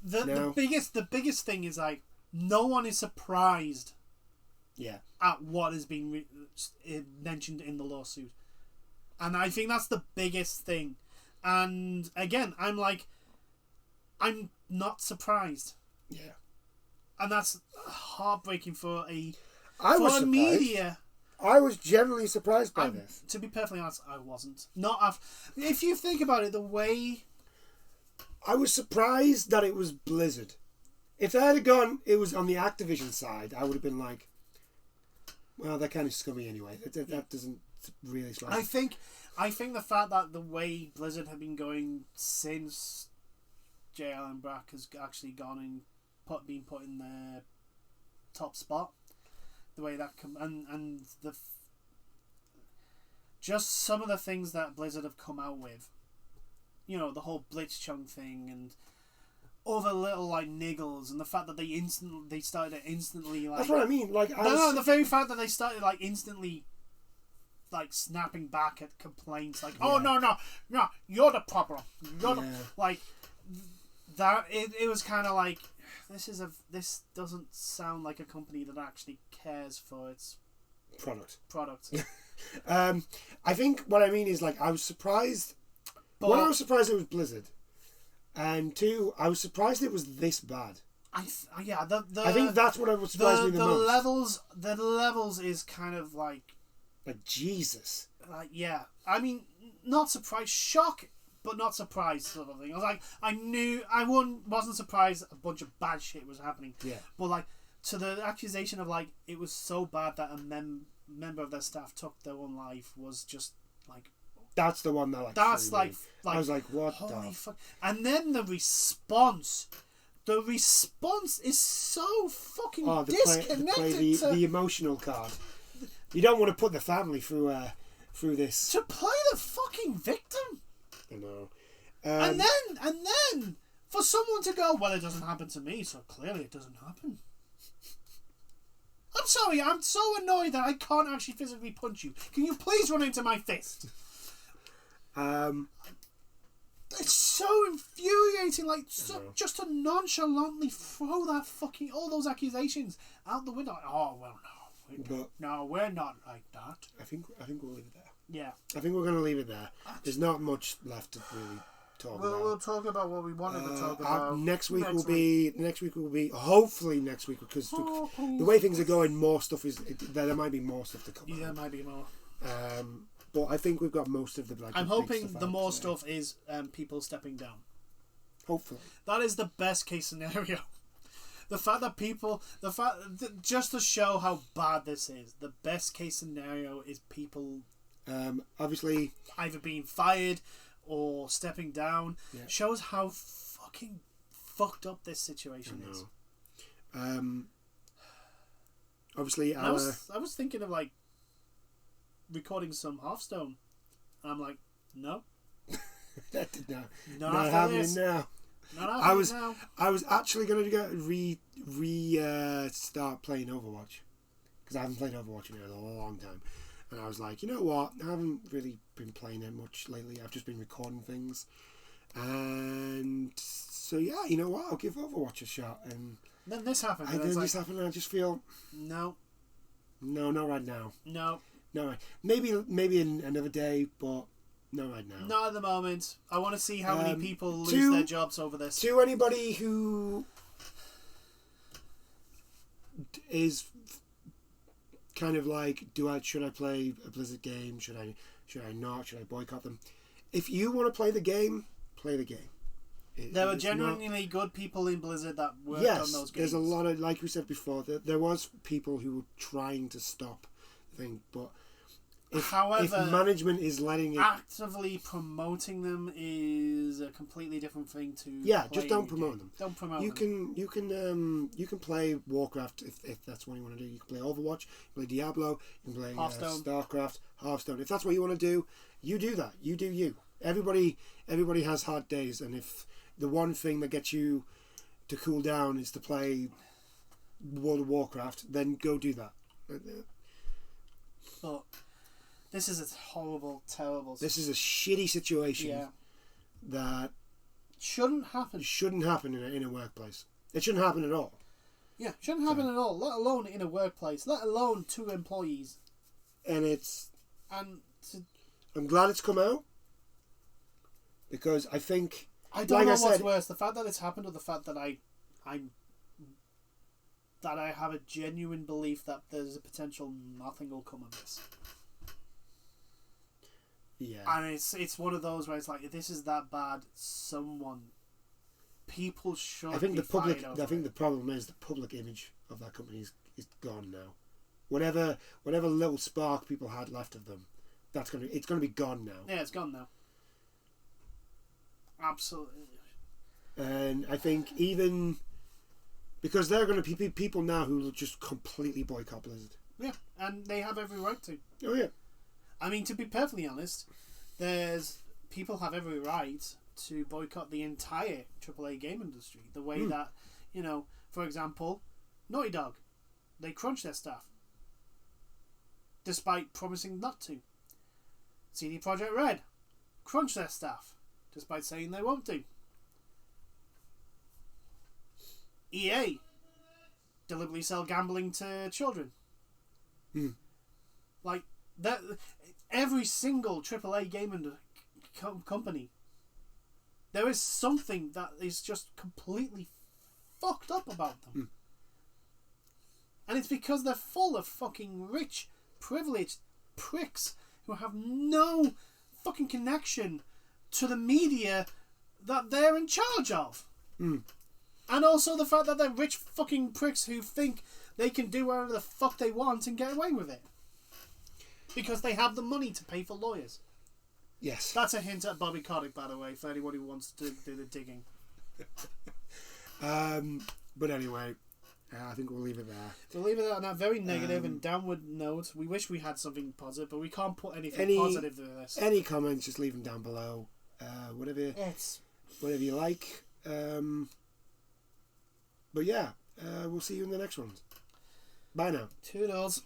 the biggest thing is like no one is surprised. Yeah. At what has been mentioned in the lawsuit, and I think that's the biggest thing. And again, I'm not surprised. Yeah. And that's heartbreaking for media. I was generally surprised by this. To be perfectly honest, I wasn't. If you think about it, the way... I was surprised that it was Blizzard. If they had gone, it was on the Activision side, I would have been like, well, they're kind of scummy anyway. That doesn't really strike. I think the fact that the way Blizzard have been going since J. Allen Brack has actually gone and been put in their top spot, the way that just some of the things that Blizzard have come out with, the whole Blitzchung thing and other little niggles, and the fact that they started instantly like. That's what I mean. The very fact that they started instantly snapping back at complaints oh no, you're the problem. That it was kind of like this doesn't sound like a company that actually cares for its product. I think what I mean is I was surprised. One, I was surprised it was Blizzard, and two, I was surprised it was this bad. I think that's what I was surprised me the most. The levels is kind of like Jesus. I mean, not surprised, shock, but not surprised sort of thing. I was wasn't surprised a bunch of bad shit was happening. Yeah. But to the accusation of it was so bad that a member of their staff took their own life was just that's the one that that's I was like, what holy the fuck. And then the response is so fucking disconnected. The emotional card. You don't want to put the family through this. To play the fucking victim. I know. And then for someone to go, well, it doesn't happen to me, so clearly it doesn't happen. I'm sorry, I'm so annoyed that I can't actually physically punch you. Can you please run into my fist? It's so infuriating, just to nonchalantly throw that fucking all those accusations out the window. Oh well, no, we're not like that. I think we'll leave it there. Yeah, I think we're going to leave it there. There's not much left to really talk about. We'll talk about what we wanted to talk about. Next week will be hopefully next week, because the way things are going, more stuff is there might be more stuff to come. Yeah, there might be more. But I think we've got most of the. I'm hoping the more stuff is people stepping down. Hopefully, that is the best case scenario. The fact that just to show how bad this is, the best case scenario is people, obviously either being fired or stepping down. Yeah. Shows how fucking fucked up this situation is. Obviously, I was thinking of like recording some Hearthstone, and I'm like, no, that did not not happening now. Not happening now. I was actually going to start playing Overwatch because I haven't played Overwatch in a long time, and I was like, you know what? I haven't really been playing it much lately. I've just been recording things, and so yeah, you know what? I'll give Overwatch a shot. And then this happened. And then this happened, and I just feel no, not right now. No, right. Maybe in another day, but. Not right now. Not at the moment. I want to see how many people lose their jobs over this. To anybody who is kind of like, should I play a Blizzard game? Should I not? Should I boycott them? If you want to play the game, play the game. There were genuinely good people in Blizzard that worked on those games. There's a lot of, like we said before, there was people who were trying to stop the thing, but. If management is letting it... Actively promoting them is a completely different thing to... Yeah, just don't promote them. Don't promote them. You can play Warcraft if that's what you want to do. You can play Overwatch, you can play Diablo, you can play Starcraft, Hearthstone. If that's what you want to do, you do that. You do you. Everybody has hard days, and if the one thing that gets you to cool down is to play World of Warcraft, then go do that. But... This is a horrible, terrible... This is a shitty situation that... Shouldn't happen. Shouldn't happen in a workplace. It shouldn't happen at all. Yeah, shouldn't happen at all, let alone in a workplace, let alone two employees. And I'm glad it's come out, because I think... I don't know what's worse, the fact that it's happened or the fact that I have a genuine belief that there's a potential nothing will come of this. Yeah, and it's one of those where it's like, if this is that bad, people should. I think the problem is the public image of that company is gone now. Whatever little spark people had left of them, it's gonna be gone now. Yeah, it's gone now. Absolutely. And I think even because there are going to be people now who will just completely boycott Blizzard. Yeah, and they have every right to. Oh yeah. I mean, to be perfectly honest, people have every right to boycott the entire AAA game industry. The way that, for example, Naughty Dog, they crunch their staff, despite promising not to. CD Projekt Red, crunch their staff, despite saying they won't do. EA, deliberately sell gambling to children. Like that. Every single AAA gaming company, there is something that is just completely fucked up about them. And it's because they're full of fucking rich, privileged pricks who have no fucking connection to the media that they're in charge of. And also the fact that they're rich fucking pricks who think they can do whatever the fuck they want and get away with it. Because they have the money to pay for lawyers. Yes. That's a hint at Bobby Kotick, by the way, for anyone who wants to do the digging. But anyway, I think we'll leave it there. We'll leave it on that very negative and downward note. We wish we had something positive, but we can't put anything positive to this. Any comments, just leave them down below. Whatever you like. But yeah, we'll see you in the next one. Bye now. Toodles.